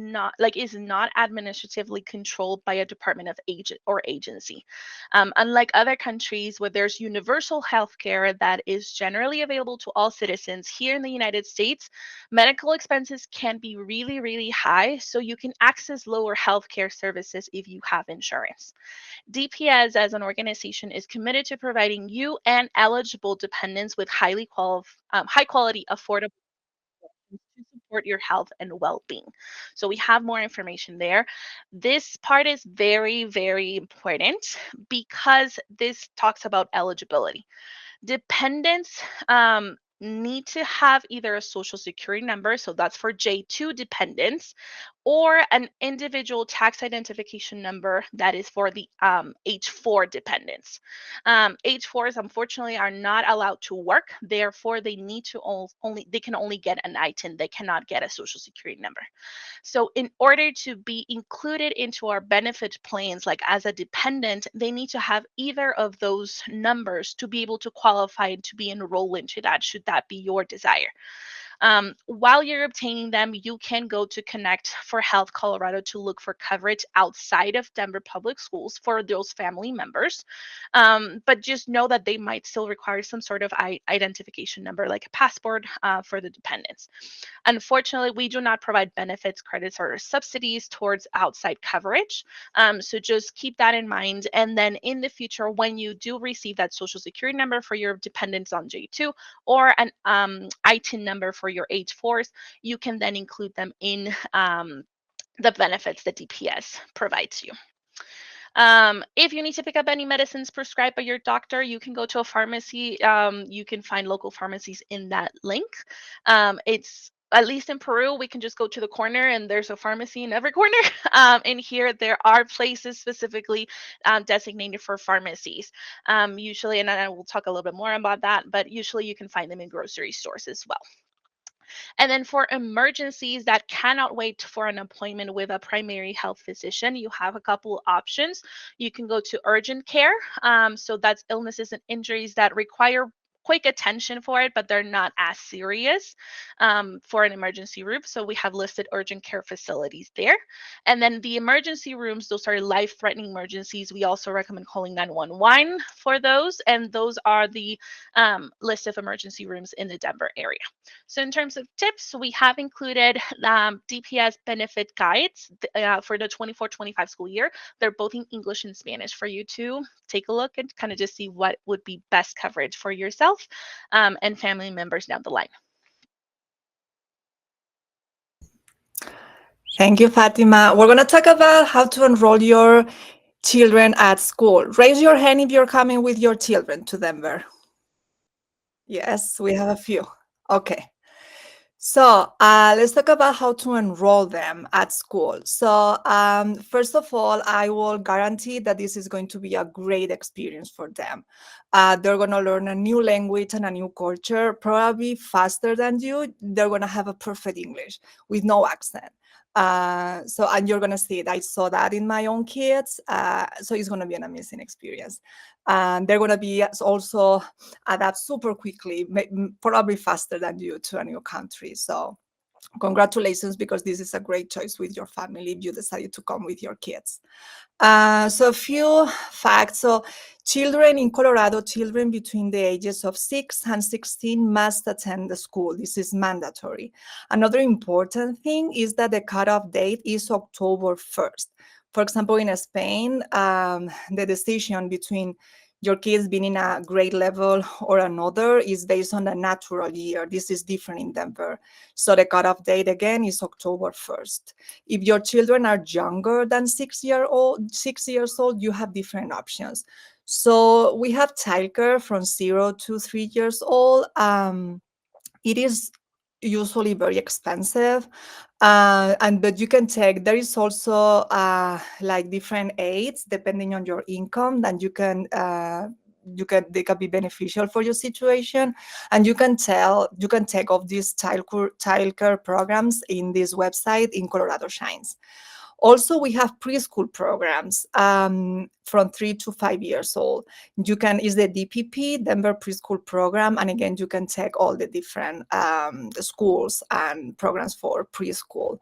not administratively controlled by a department of agency. Unlike other countries where there's universal healthcare that is generally available to all citizens, here in the United States, medical expenses can be really, really high. So you can access lower healthcare services if you have insurance. DPS as an organization is committed to providing you and eligible dependents with high quality, affordable to support your health and well-being. So we have more information there. This part is very, very important because this talks about eligibility. Dependents need to have either a social security number, so that's for J2 dependents, or an individual tax identification number that is for the H4 dependents. H4s unfortunately are not allowed to work, therefore they need to they can only get an ITIN, they cannot get a social security number. So in order to be included into our benefit plans, like as a dependent, they need to have either of those numbers to be able to qualify and to be enrolled into that, should that be your desire. While you're obtaining them, you can go to Connect for Health Colorado to look for coverage outside of Denver Public Schools for those family members. But just know that they might still require some sort of identification number, like a passport for the dependents. Unfortunately, we do not provide benefits, credits, or subsidies towards outside coverage. So just keep that in mind. And then in the future, when you do receive that social security number for your dependents on J2 or an ITIN number for your H4s, you can then include them in the benefits that DPS provides you. If you need to pick up any medicines prescribed by your doctor, you can go to a pharmacy. You can find local pharmacies in that link. It's at least in Peru, we can just go to the corner and there's a pharmacy in every corner. And here there are places specifically designated for pharmacies. Usually, and I will talk a little bit more about that, but usually you can find them in grocery stores as well. And then for emergencies that cannot wait for an appointment with a primary health physician, you have a couple options. You can go to urgent care. So that's illnesses and injuries that require quick attention for it, but they're not as serious for an emergency room. So we have listed urgent care facilities there. And then the emergency rooms, those are life-threatening emergencies. We also recommend calling 911 for those. And those are the list of emergency rooms in the Denver area. So in terms of tips, we have included DPS benefit guides for the 24-25 school year. They're both in English and Spanish for you to take a look and kind of just see what would be best coverage for yourself and family members down the line. Thank you, Fatima. We're going to talk about how to enroll your children at school. Raise your hand if you're coming with your children to Denver. Yes, we have a few. Okay. So let's talk about how to enroll them at school. So first of all, I will guarantee that this is going to be a great experience for them. They're going to learn a new language and a new culture, probably faster than you. They're going to have a perfect English with no accent. And you're going to see it. I saw that in my own kids. So it's going to be an amazing experience. And they're going to be also adapt super quickly, probably faster than you to a new country. So congratulations, because this is a great choice with your family if you decided to come with your kids. So a few facts. So children in Colorado, children between the ages of 6 and 16 must attend the school. This is mandatory. Another important thing is that the cutoff date is October 1st. for example, in Spain, the decision between your kids being in a grade level or another is based on the natural year. This is different in Denver. So the cutoff date again is October 1st. If your children are younger than 6 years old, you have different options. So we have childcare from 0 to 3 years old. It is usually very expensive, but you can take. There is also like different aids depending on your income that they can be beneficial for your situation, and you can take off these childcare programs in this website in Colorado Shines. Also, we have preschool programs from 3 to 5 years old. Is the DPP, Denver Preschool Program, and again, you can take all the different schools and programs for preschool.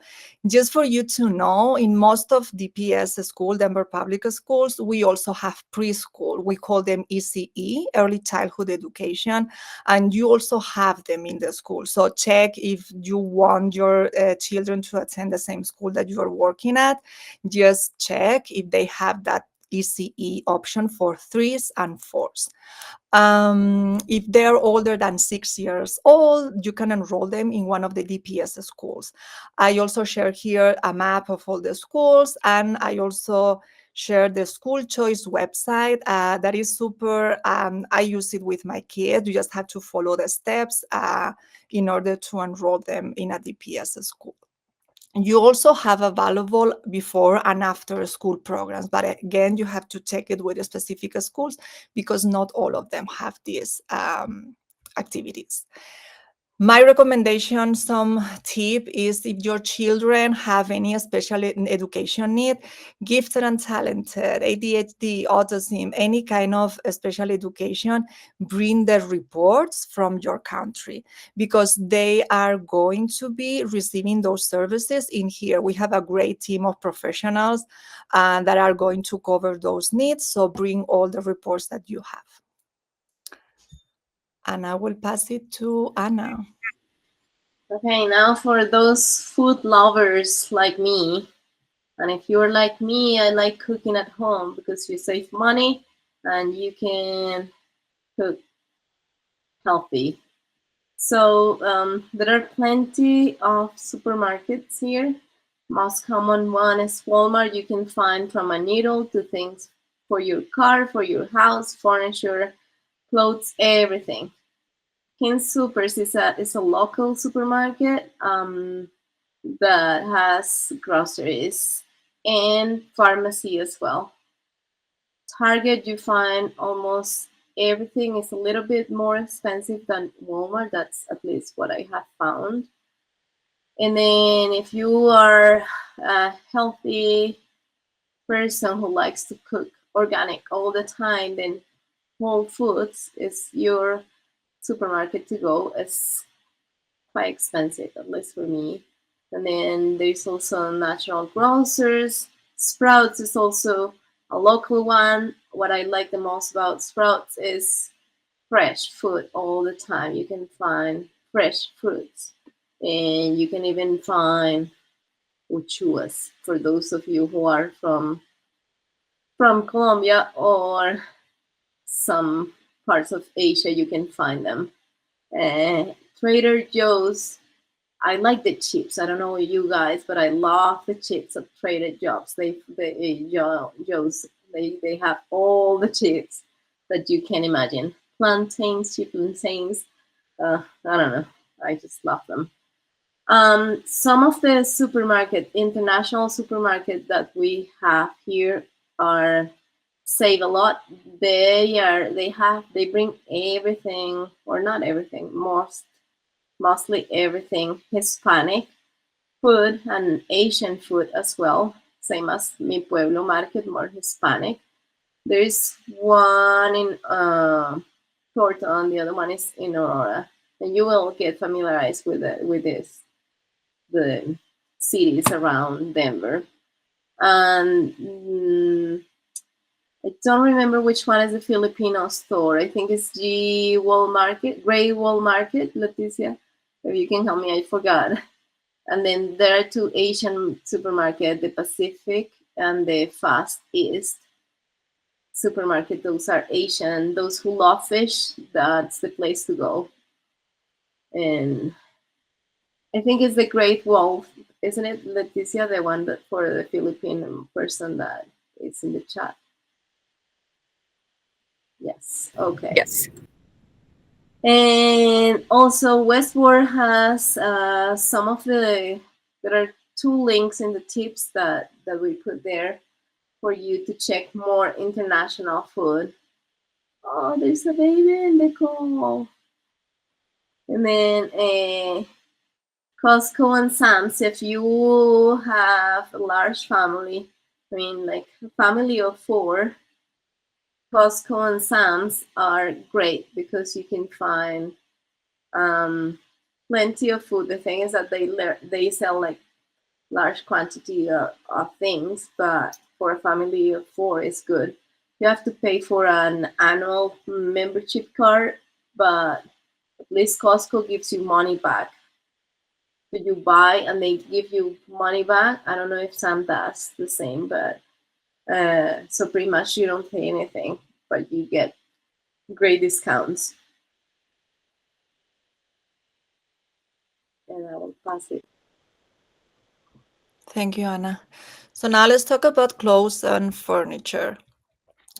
Just for you to know, in most of DPS school, Denver Public Schools, we also have preschool. We call them ECE, Early Childhood Education, and you also have them in the school. So check if you want your children to attend the same school that you are working at. Just check if they have that ECE option for 3s and 4s. If they're older than 6 years old, you can enroll them in one of the DPS schools. I also share here a map of all the schools, and I also share the school choice website. That is super. I use it with my kids. You just have to follow the steps in order to enroll them in a DPS school. You also have available before and after school programs, but again, you have to check it with the specific schools because not all of them have these activities. My recommendation, some tip is if your children have any special education need, gifted and talented, ADHD, autism, any kind of special education, bring the reports from your country because they are going to be receiving those services in here. We have a great team of professionals that are going to cover those needs. So bring all the reports that you have. And I will pass it to Anna. Okay, now for those food lovers like me, and if you're like me, I like cooking at home because you save money and you can cook healthy. So there are plenty of supermarkets here. Most common one is Walmart. You can find from a needle to things for your car, for your house, furniture, clothes, everything. King Supers is a local supermarket that has groceries and pharmacy as well. Target, you find almost everything is a little bit more expensive than Walmart. That's at least what I have found. And then if you are a healthy person who likes to cook organic all the time, then Whole Foods is your supermarket to go. It's quite expensive, at least for me. And then there's also Natural Grocers. Sprouts is also a local one. What I like the most about Sprouts is fresh food all the time. You can find fresh fruits, and you can even find uchuas for those of you who are from Colombia or some parts of Asia. You can find them. Trader Joe's, I like the chips. I don't know you guys, but I love the chips at Trader Joe's. Joe's. They have all the chips that you can imagine. Plantains, chip plantains. I don't know. I just love them. Some of the international supermarket that we have here are save a lot. They bring everything, or not everything, mostly everything Hispanic food and Asian food as well. Same as Mi Pueblo Market, more Hispanic. There is one in Thornton, the other one is in Aurora, and you will get familiarized with the cities around Denver. And I don't remember which one is the Filipino store. I think it's Great Wall Market, Leticia. If you can help me, I forgot. And then there are two Asian supermarkets, the Pacific and the Fast East supermarket. Those are Asian. Those who love fish, that's the place to go. And I think it's the Great Wall, isn't it, Leticia, the one that for the Philippine person that is in the chat? Yes. Okay. Yes. And also Westward has some of there are 2 links in the tips that we put there for you to check more international food. Oh, there's a baby in the call. And then Costco and Sam's, if you have a large family, I mean like a family of 4, Costco and Sam's are great because you can find plenty of food. The thing is that they sell like large quantity of things, but for a family of 4, it's good. You have to pay for an annual membership card, but at least Costco gives you money back. So you buy and they give you money back. I don't know if Sam does the same, but so pretty much you don't pay anything, but you get great discounts. And I will pass it. Thank you, Anna. So now let's talk about clothes and furniture.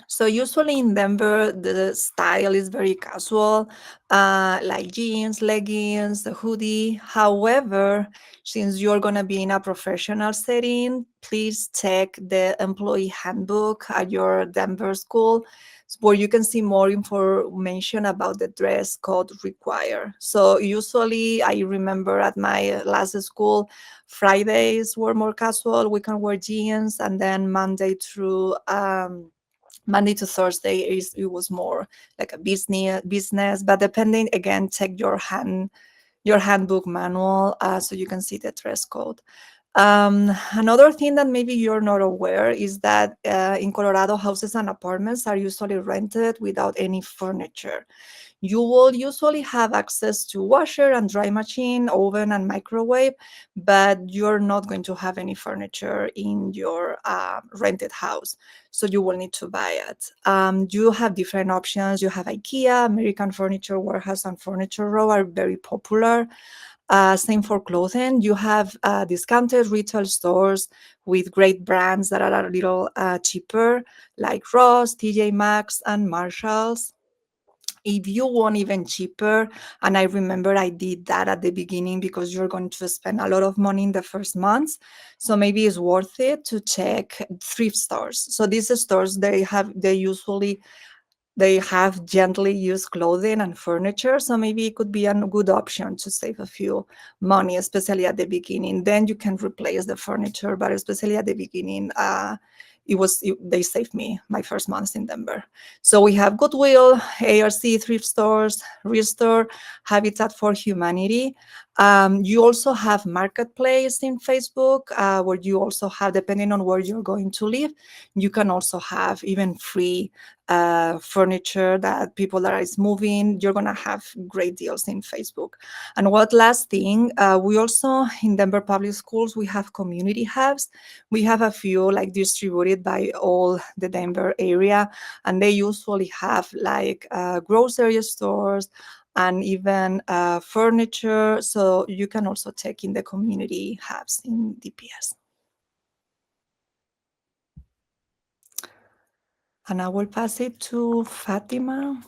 So usually in Denver, the style is very casual, like jeans, leggings, a hoodie. However, since you're going to be in a professional setting, please check the employee handbook at your Denver school where you can see more information about the dress code required. So usually I remember at my last school, Fridays were more casual. We can wear jeans, and then Monday to Thursday it was more like a business. But depending, again, check your handbook manual so you can see the dress code. Another thing that maybe you're not aware is that in Colorado, houses and apartments are usually rented without any furniture. You will usually have access to washer and dry machine, oven and microwave, but you're not going to have any furniture in your rented house. So you will need to buy it. You have different options. You have IKEA, American Furniture Warehouse, and Furniture Row are very popular. Same for clothing. You have discounted retail stores with great brands that are a little cheaper, like Ross, TJ Maxx, and Marshalls. If you want even cheaper, and I remember I did that at the beginning because you're going to spend a lot of money in the first months, so maybe it's worth it to check thrift stores. So these stores, they have gently used clothing and furniture, so maybe it could be a good option to save a few money, especially at the beginning. Then you can replace the furniture, but especially at the beginning, they saved me my first months in Denver. So we have Goodwill, ARC, thrift stores, Restore, Habitat for Humanity. You also have Marketplace in Facebook, where you also have, depending on where you're going to live, you can also have even free furniture that people that is moving. You're gonna have great deals in Facebook. And what last thing, we also in Denver Public Schools, we have community hubs. We have a few like distributed by all the Denver area, and they usually have like grocery stores and even furniture. So you can also check in the community hubs in DPS. And I will pass it to Fatima.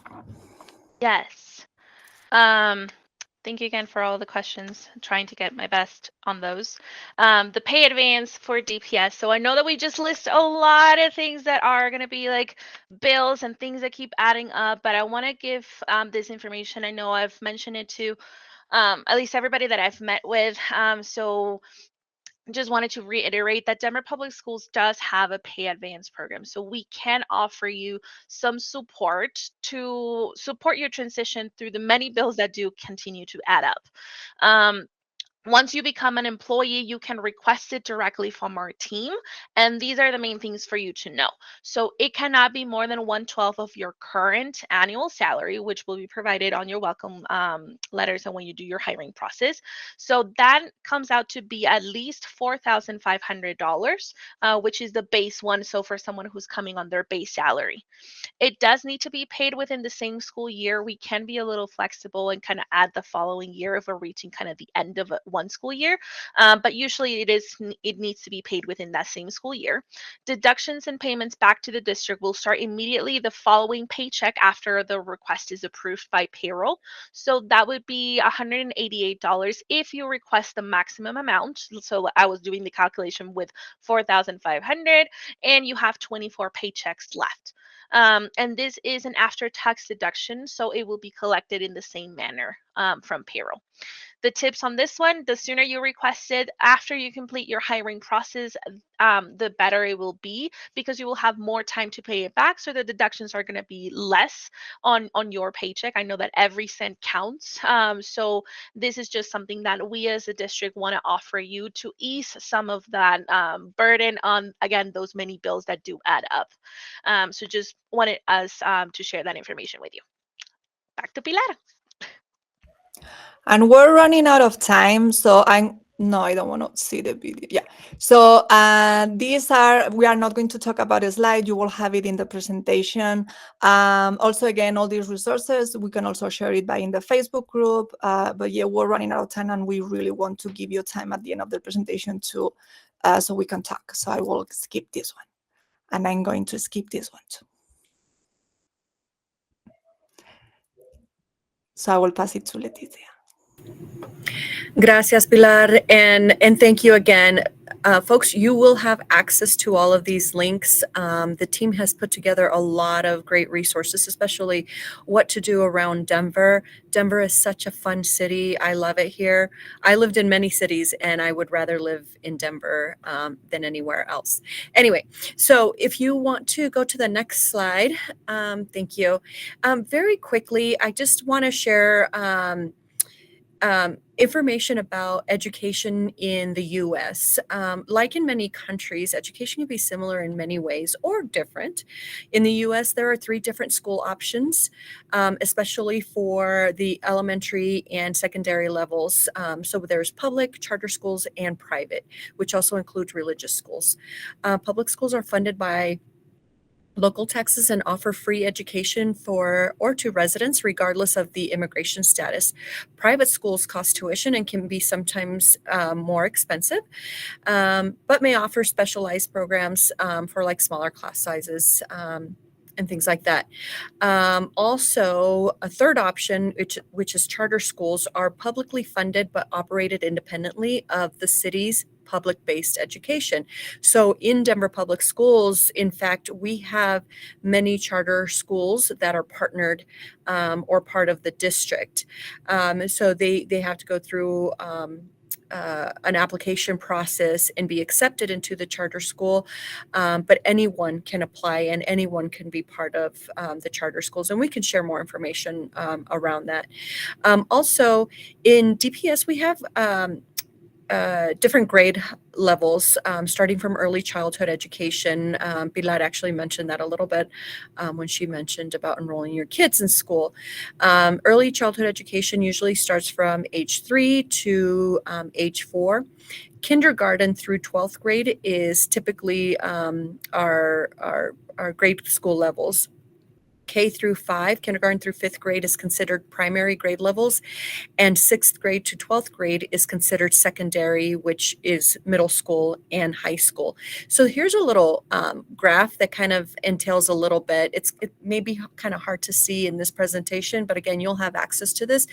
Yes. Thank you again for all the questions. I'm trying to get my best on those. The pay advance for DPS. So I know that we just list a lot of things that are going to be like bills and things that keep adding up, but I want to give this information. I know I've mentioned it to at least everybody that I've met with. So just wanted to reiterate that Denver Public Schools does have a pay advance program. So we can offer you some support to support your transition through the many bills that do continue to add up. Once you become an employee, you can request it directly from our team. And these are the main things for you to know. So it cannot be more than 1/12 of your current annual salary, which will be provided on your welcome letters and when you do your hiring process. So that comes out to be at least $4,500, which is the base one. So for someone who's coming on their base salary. It does need to be paid within the same school year. We can be a little flexible and kind of add the following year if we're reaching kind of the end of one school year. But usually it needs to be paid within that same school year. Deductions and payments back to the district will start immediately the following paycheck after the request is approved by payroll. So that would be $188 if you request the maximum amount. So I was doing the calculation with 4,500 and you have 24 paychecks left. And this is an after-tax deduction, so it will be collected in the same manner from payroll. The tips on this one, the sooner you request it after you complete your hiring process, the better it will be because you will have more time to pay it back. So the deductions are going to be less on your paycheck. I know that every cent counts. So this is just something that we as a district want to offer you to ease some of that burden on, again, those many bills that do add up. So just wanted us to share that information with you. Back to Pilar. And we're running out of time, so no, I don't want to see the video. Yeah. So we are not going to talk about a slide. You will have it in the presentation. Also, again, all these resources, we can also share it in the Facebook group. But yeah, we're running out of time and we really want to give you time at the end of the presentation so we can talk. So I will skip this one. And I'm going to skip this one too. So I will pass it to Leticia. Gracias, Pilar, and thank you again. Folks, you will have access to all of these links. The team has put together a lot of great resources, especially what to do around Denver. Denver is such a fun city. I love it here. I lived in many cities, and I would rather live in Denver than anywhere else. Anyway, so if you want to go to the next slide, thank you. Very quickly, I just want to share information about education in the U.S. Like in many countries, education can be similar in many ways or different. In the U.S., there are 3 different school options, especially for the elementary and secondary levels. So there's public, charter schools, and private, which also includes religious schools. Public schools are funded by local taxes and offer free education to residents regardless of the immigration status. Private schools cost tuition and can be sometimes more expensive, but may offer specialized programs for like smaller class sizes and things like that. Also, a third option, which is charter schools, are publicly funded but operated independently of the city's public-based education. So in Denver Public Schools, in fact, we have many charter schools that are partnered or part of the district. So they have to go through an application process and be accepted into the charter school, but anyone can apply and anyone can be part of the charter schools, and we can share more information around that. Also, in DPS, we have different grade levels, starting from early childhood education. Pilar actually mentioned that a little bit when she mentioned about enrolling your kids in school. Early childhood education usually starts from age 3 to age 4. Kindergarten through 12th grade is typically our grade school levels. K through 5, kindergarten through 5th grade is considered primary grade levels, and 6th grade to 12th grade is considered secondary, which is middle school and high school. So here's a little graph that kind of entails a little bit. It may be kind of hard to see in this presentation, but again, you'll have access to this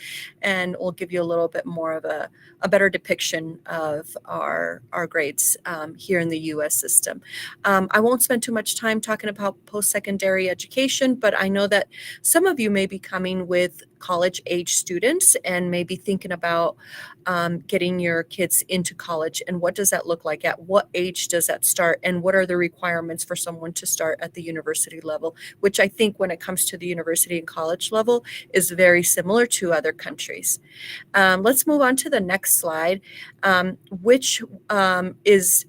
and we'll give you a little bit more of a better depiction of our grades here in the US system. I won't spend too much time talking about post-secondary education, but I know that some of you may be coming with college age students and maybe thinking about getting your kids into college. And what does that look like? At what age does that start? And what are the requirements for someone to start at the university level? Which I think when it comes to the university and college level is very similar to other countries. Let's move on to the next slide, which is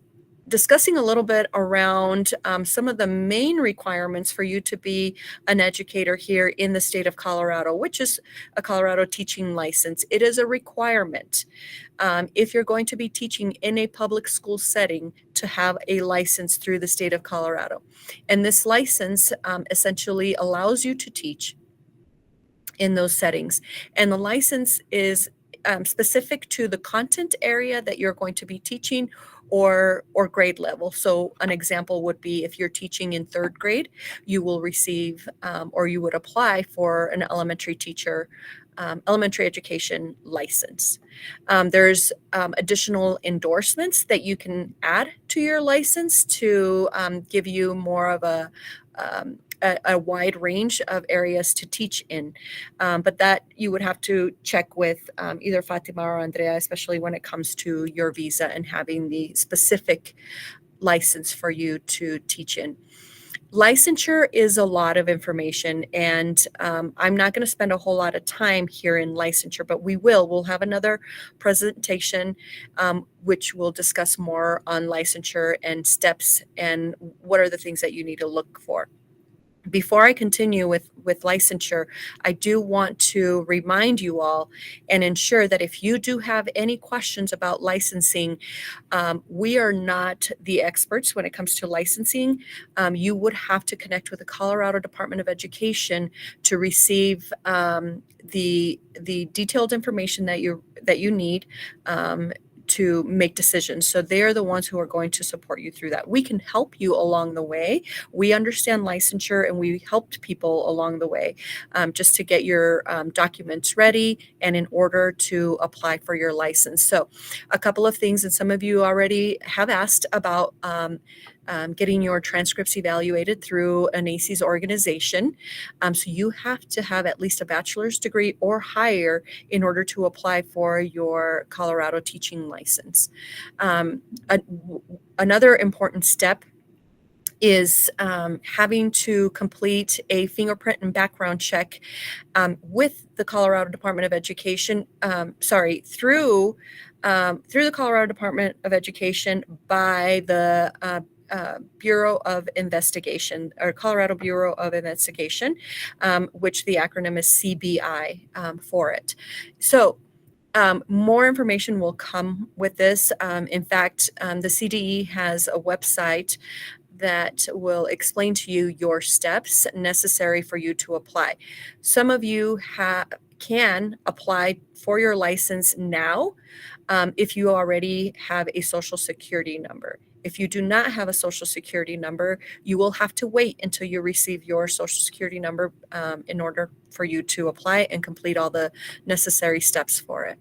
discussing a little bit around some of the main requirements for you to be an educator here in the state of Colorado, which is a Colorado teaching license. It is a requirement if you're going to be teaching in a public school setting to have a license through the state of Colorado. And this license essentially allows you to teach in those settings. And the license is specific to the content area that you're going to be teaching or grade level. So an example would be if you're teaching in 3rd grade, you will receive or you would apply for an elementary teacher elementary education license. There's additional endorsements that you can add to your license to give you more of a wide range of areas to teach in. But that you would have to check with either Fatima or Andrea, especially when it comes to your visa and having the specific license for you to teach in. Licensure is a lot of information, and I'm not going to spend a whole lot of time here in licensure, but we'll have another presentation which will discuss more on licensure and steps and what are the things that you need to look for. Before I continue with licensure, I do want to remind you all and ensure that if you do have any questions about licensing, we are not the experts when it comes to licensing. You would have to connect with the Colorado Department of Education to receive the detailed information that you need to make decisions. So they're the ones who are going to support you through that. We can help you along the way. We understand licensure and we helped people along the way just to get your documents ready and in order to apply for your license. So a couple of things, and some of you already have asked about getting your transcripts evaluated through an ACES organization. So you have to have at least a bachelor's degree or higher in order to apply for your Colorado teaching license. Another important step is having to complete a fingerprint and background check with the Colorado Department of Education, through the Colorado Department of Education by the Bureau of Investigation, or Colorado Bureau of Investigation, which the acronym is CBI for it. So more information will come with this. In fact, the CDE has a website that will explain to you your steps necessary for you to apply. Some of you can apply for your license now if you already have a social security number. If you do not have a social security number, you will have to wait until you receive your social security number in order for you to apply and complete all the necessary steps for it.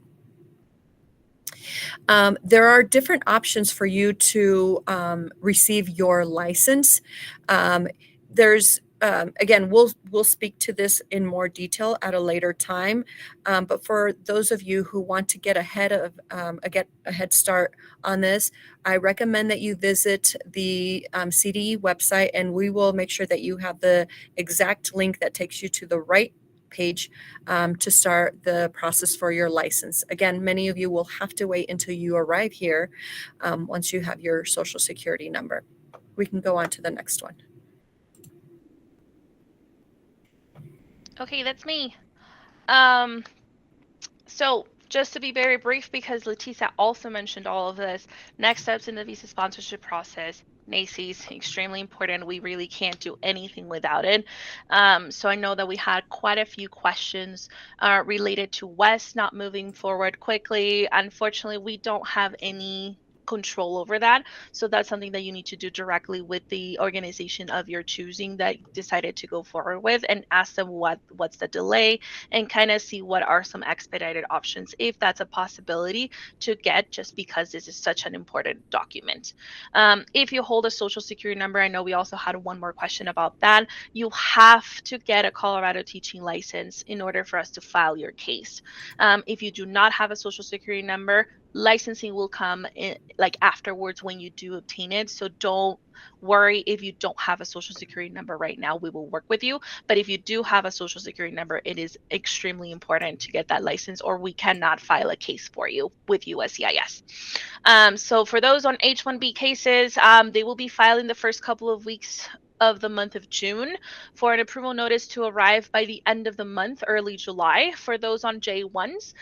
There are different options for you to receive your license. There's again, we'll speak to this in more detail at a later time. But for those of you who want to get ahead of get a head start on this, I recommend that you visit the CDE website, and we will make sure that you have the exact link that takes you to the right page to start the process for your license. Again, many of you will have to wait until you arrive here once you have your social security number. We can go on to the next one. Okay, that's me. So just to be very brief, because Leticia also mentioned all of this, next steps in the visa sponsorship process, NACES, extremely important. We really can't do anything without it. So I know that we had quite a few questions related to West not moving forward quickly. Unfortunately, we don't have any control over that. So that's something that you need to do directly with the organization of your choosing that you decided to go forward with, and ask them what's the delay, and kind of see what are some expedited options if that's a possibility to get, just because this is such an important document. If you hold a social security number, I know we also had one more question about that. You have to get a Colorado teaching license in order for us to file your case. If you do not have a social security number, licensing will come in like afterwards when you do obtain it. So don't worry if you don't have a social security number right now. We will work with you. But if you do have a social security number, it is extremely important to get that license, or we cannot file a case for you with USCIS. So for those on H-1B cases, they will be filed in the first couple of weeks of the month of June for an approval notice to arrive by the end of the month, early July. For those on J1s,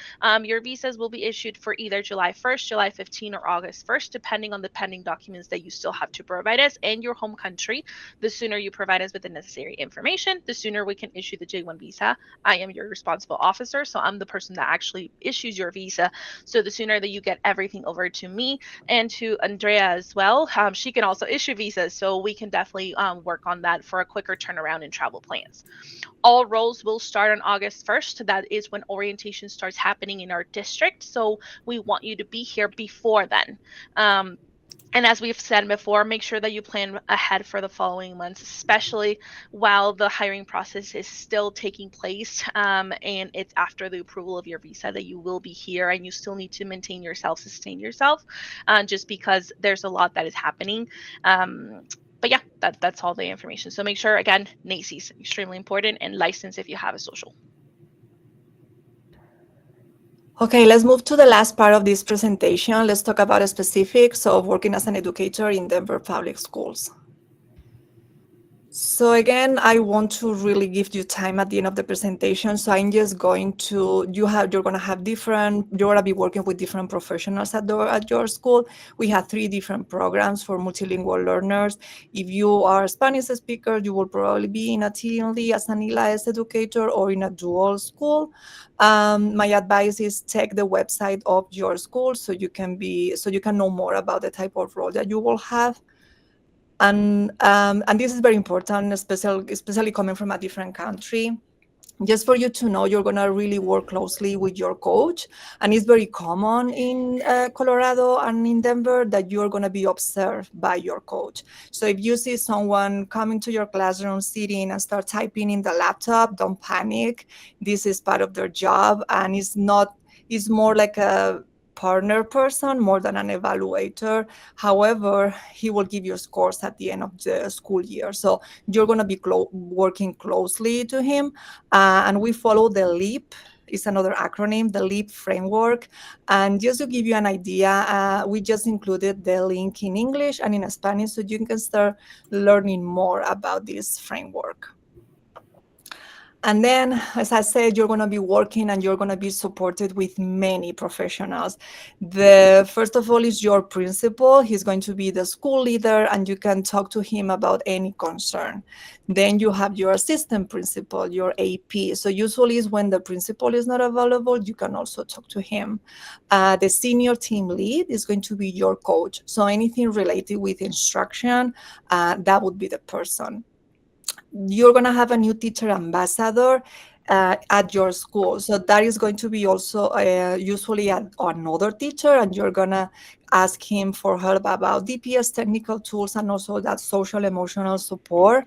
your visas will be issued for either July 1st, July 15th, or August 1st, depending on the pending documents that you still have to provide us and your home country. The sooner you provide us with the necessary information, the sooner we can issue the J1 visa. I am your responsible officer, so I'm the person that actually issues your visa. So the sooner that you get everything over to me and to Andrea as well, she can also issue visas, so we can definitely work on that for a quicker turnaround in travel plans. All roles will start on August 1st. That is when orientation starts happening in our district. So we want you to be here before then. And as we've said before, make sure that you plan ahead for the following months, especially while the hiring process is still taking place, and it's after the approval of your visa that you will be here, and you still need to maintain yourself, sustain yourself, just because there's a lot that is happening. But yeah, that's all the information. So make sure, again, NACES, extremely important, and license if you have a social. Okay, let's move to the last part of this presentation. Let's talk about the specifics of working as an educator in Denver Public Schools. So again, I want to really give you time at the end of the presentation. So I'm just going to, you're going to have different, you're going to be working with different professionals at your school. We have 3 different programs for multilingual learners. If you are a Spanish speaker, you will probably be in a TLE as an IEI educator or in a dual school. My advice is check the website of your school so you can know more about the type of role that you will have. And this is very important, especially coming from a different country. Just for you to know, you're going to really work closely with your coach. And it's very common in Colorado and in Denver that you're going to be observed by your coach. So if you see someone coming to your classroom, sitting and start typing in the laptop, don't panic. This is part of their job, and it's more like a partner person more than an evaluator. However, he will give you scores at the end of the school year. So you're going to be working closely to him. And we follow the LEAP. It's another acronym, the LEAP framework. And just to give you an idea, we just included the link in English and in Spanish so you can start learning more about this framework. And then, as I said, you're going to be working and you're going to be supported with many professionals. The first of all is your principal. He's going to be the school leader, and you can talk to him about any concern. Then you have your assistant principal, your AP. So usually is when the principal is not available, you can also talk to him. The senior team lead is going to be your coach. So anything related with instruction, that would be the person. You're going to have a new teacher ambassador at your school. So that is going to be also usually another teacher, and you're going to ask him for help about DPS technical tools and also that social emotional support.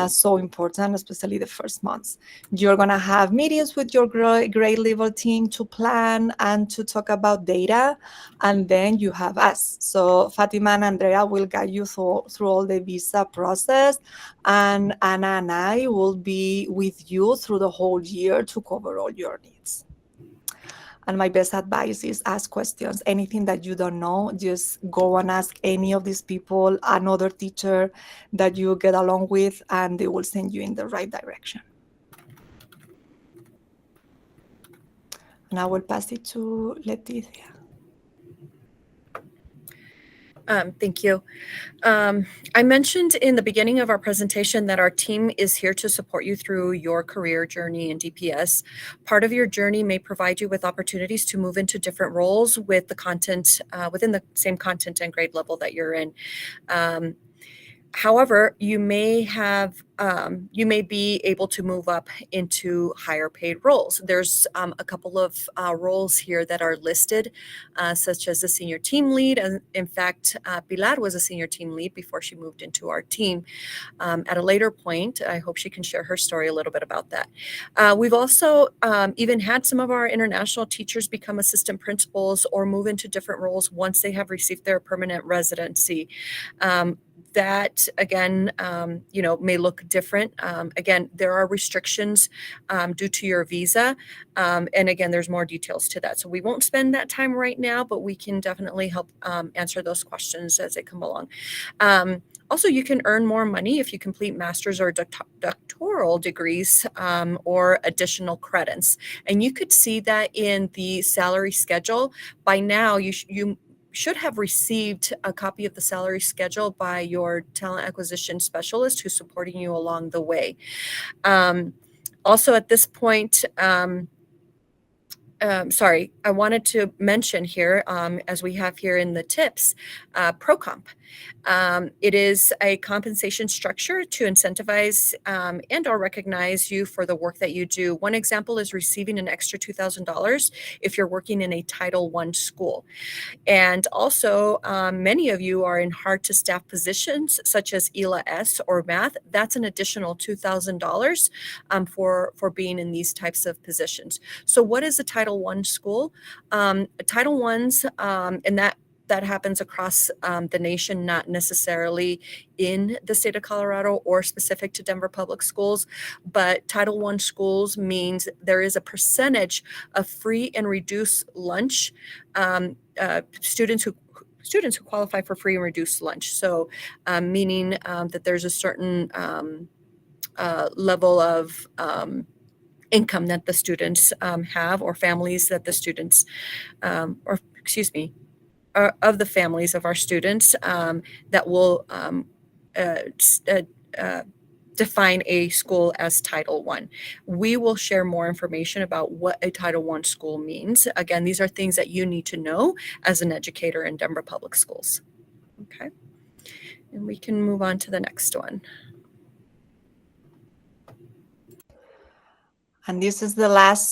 So important, especially the first months. You're going to have meetings with your grade level team to plan and to talk about data. And then you have us. So Fatima and Andrea will guide you through all the visa process. And Anna and I will be with you through the whole year to cover all your needs. And my best advice is ask questions. Anything that you don't know, just go and ask any of these people, another teacher that you get along with, and they will send you in the right direction. And I will pass it to Leticia. Thank you. I mentioned in the beginning of our presentation that our team is here to support you through your career journey in DPS. Part of your journey may provide you with opportunities to move into different roles with the content within the same content and grade level that you're in. However, you may be able to move up into higher paid roles. There's a couple of roles here that are listed, such as the senior team lead. And in fact, Pilar was a senior team lead before she moved into our team. At a later point, I hope she can share her story a little bit about that. We've also even had some of our international teachers become assistant principals or move into different roles once they have received their permanent residency. That again, may look different. Again, there are restrictions due to your visa. And again, there's more details to that. So we won't spend that time right now, but we can definitely help answer those questions as they come along. Also, you can earn more money if you complete master's or doctoral degrees or additional credits. And you could see that in the salary schedule. By now, you should have received a copy of the salary schedule by your talent acquisition specialist who's supporting you along the way. Also at this point, I wanted to mention here, as we have here in the tips, ProComp. It is a compensation structure to incentivize and or recognize you for the work that you do. One example is receiving an extra $2,000 if you're working in a Title I school. And also, many of you are in hard to staff positions such as ELA S or math. That's an additional $2,000 for being in these types of positions. So what is a Title I school? Title I's, and that happens across the nation, not necessarily in the state of Colorado or specific to Denver Public Schools, but Title I schools means there is a percentage of free and reduced lunch. Students who qualify for free and reduced lunch. So meaning that there's a certain level of income that the students have, or families that the students, of the families of our students that will define a school as Title I. We will share more information about what a Title I school means. Again, these are things that you need to know as an educator in Denver Public Schools. Okay, and we can move on to the next one. And this is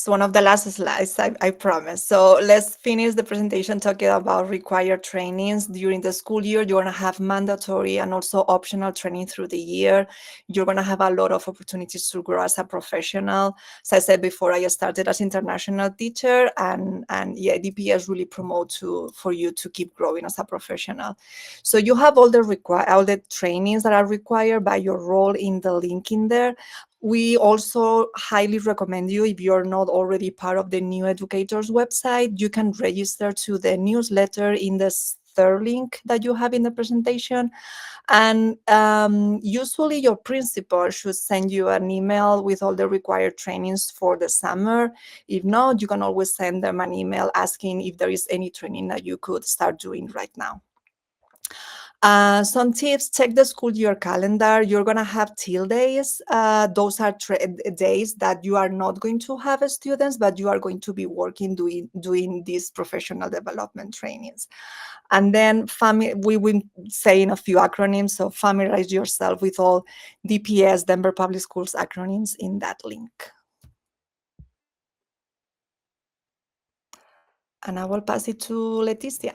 one of the last slides, I promise. So let's finish the presentation talking about required trainings. During the school year, you're going to have mandatory and also optional training through the year. You're going to have a lot of opportunities to grow as a professional. As I said before, I started as international teacher, and yeah, DPS really promote for you to keep growing as a professional. So you have all the trainings that are required by your role in the link in there. We also highly recommend you, if you're not already part of the new Educators website, you can register to the newsletter in the third link that you have in the presentation. And usually your principal should send you an email with all the required trainings for the summer. If not, you can always send them an email asking if there is any training that you could start doing right now. Some tips: check the school year calendar. You're going to have teal days. Those are days that you are not going to have students, but you are going to be working doing these professional development trainings. And then we will say in a few acronyms, so familiarize yourself with all DPS, Denver Public Schools acronyms in that link. And I will pass it to Leticia.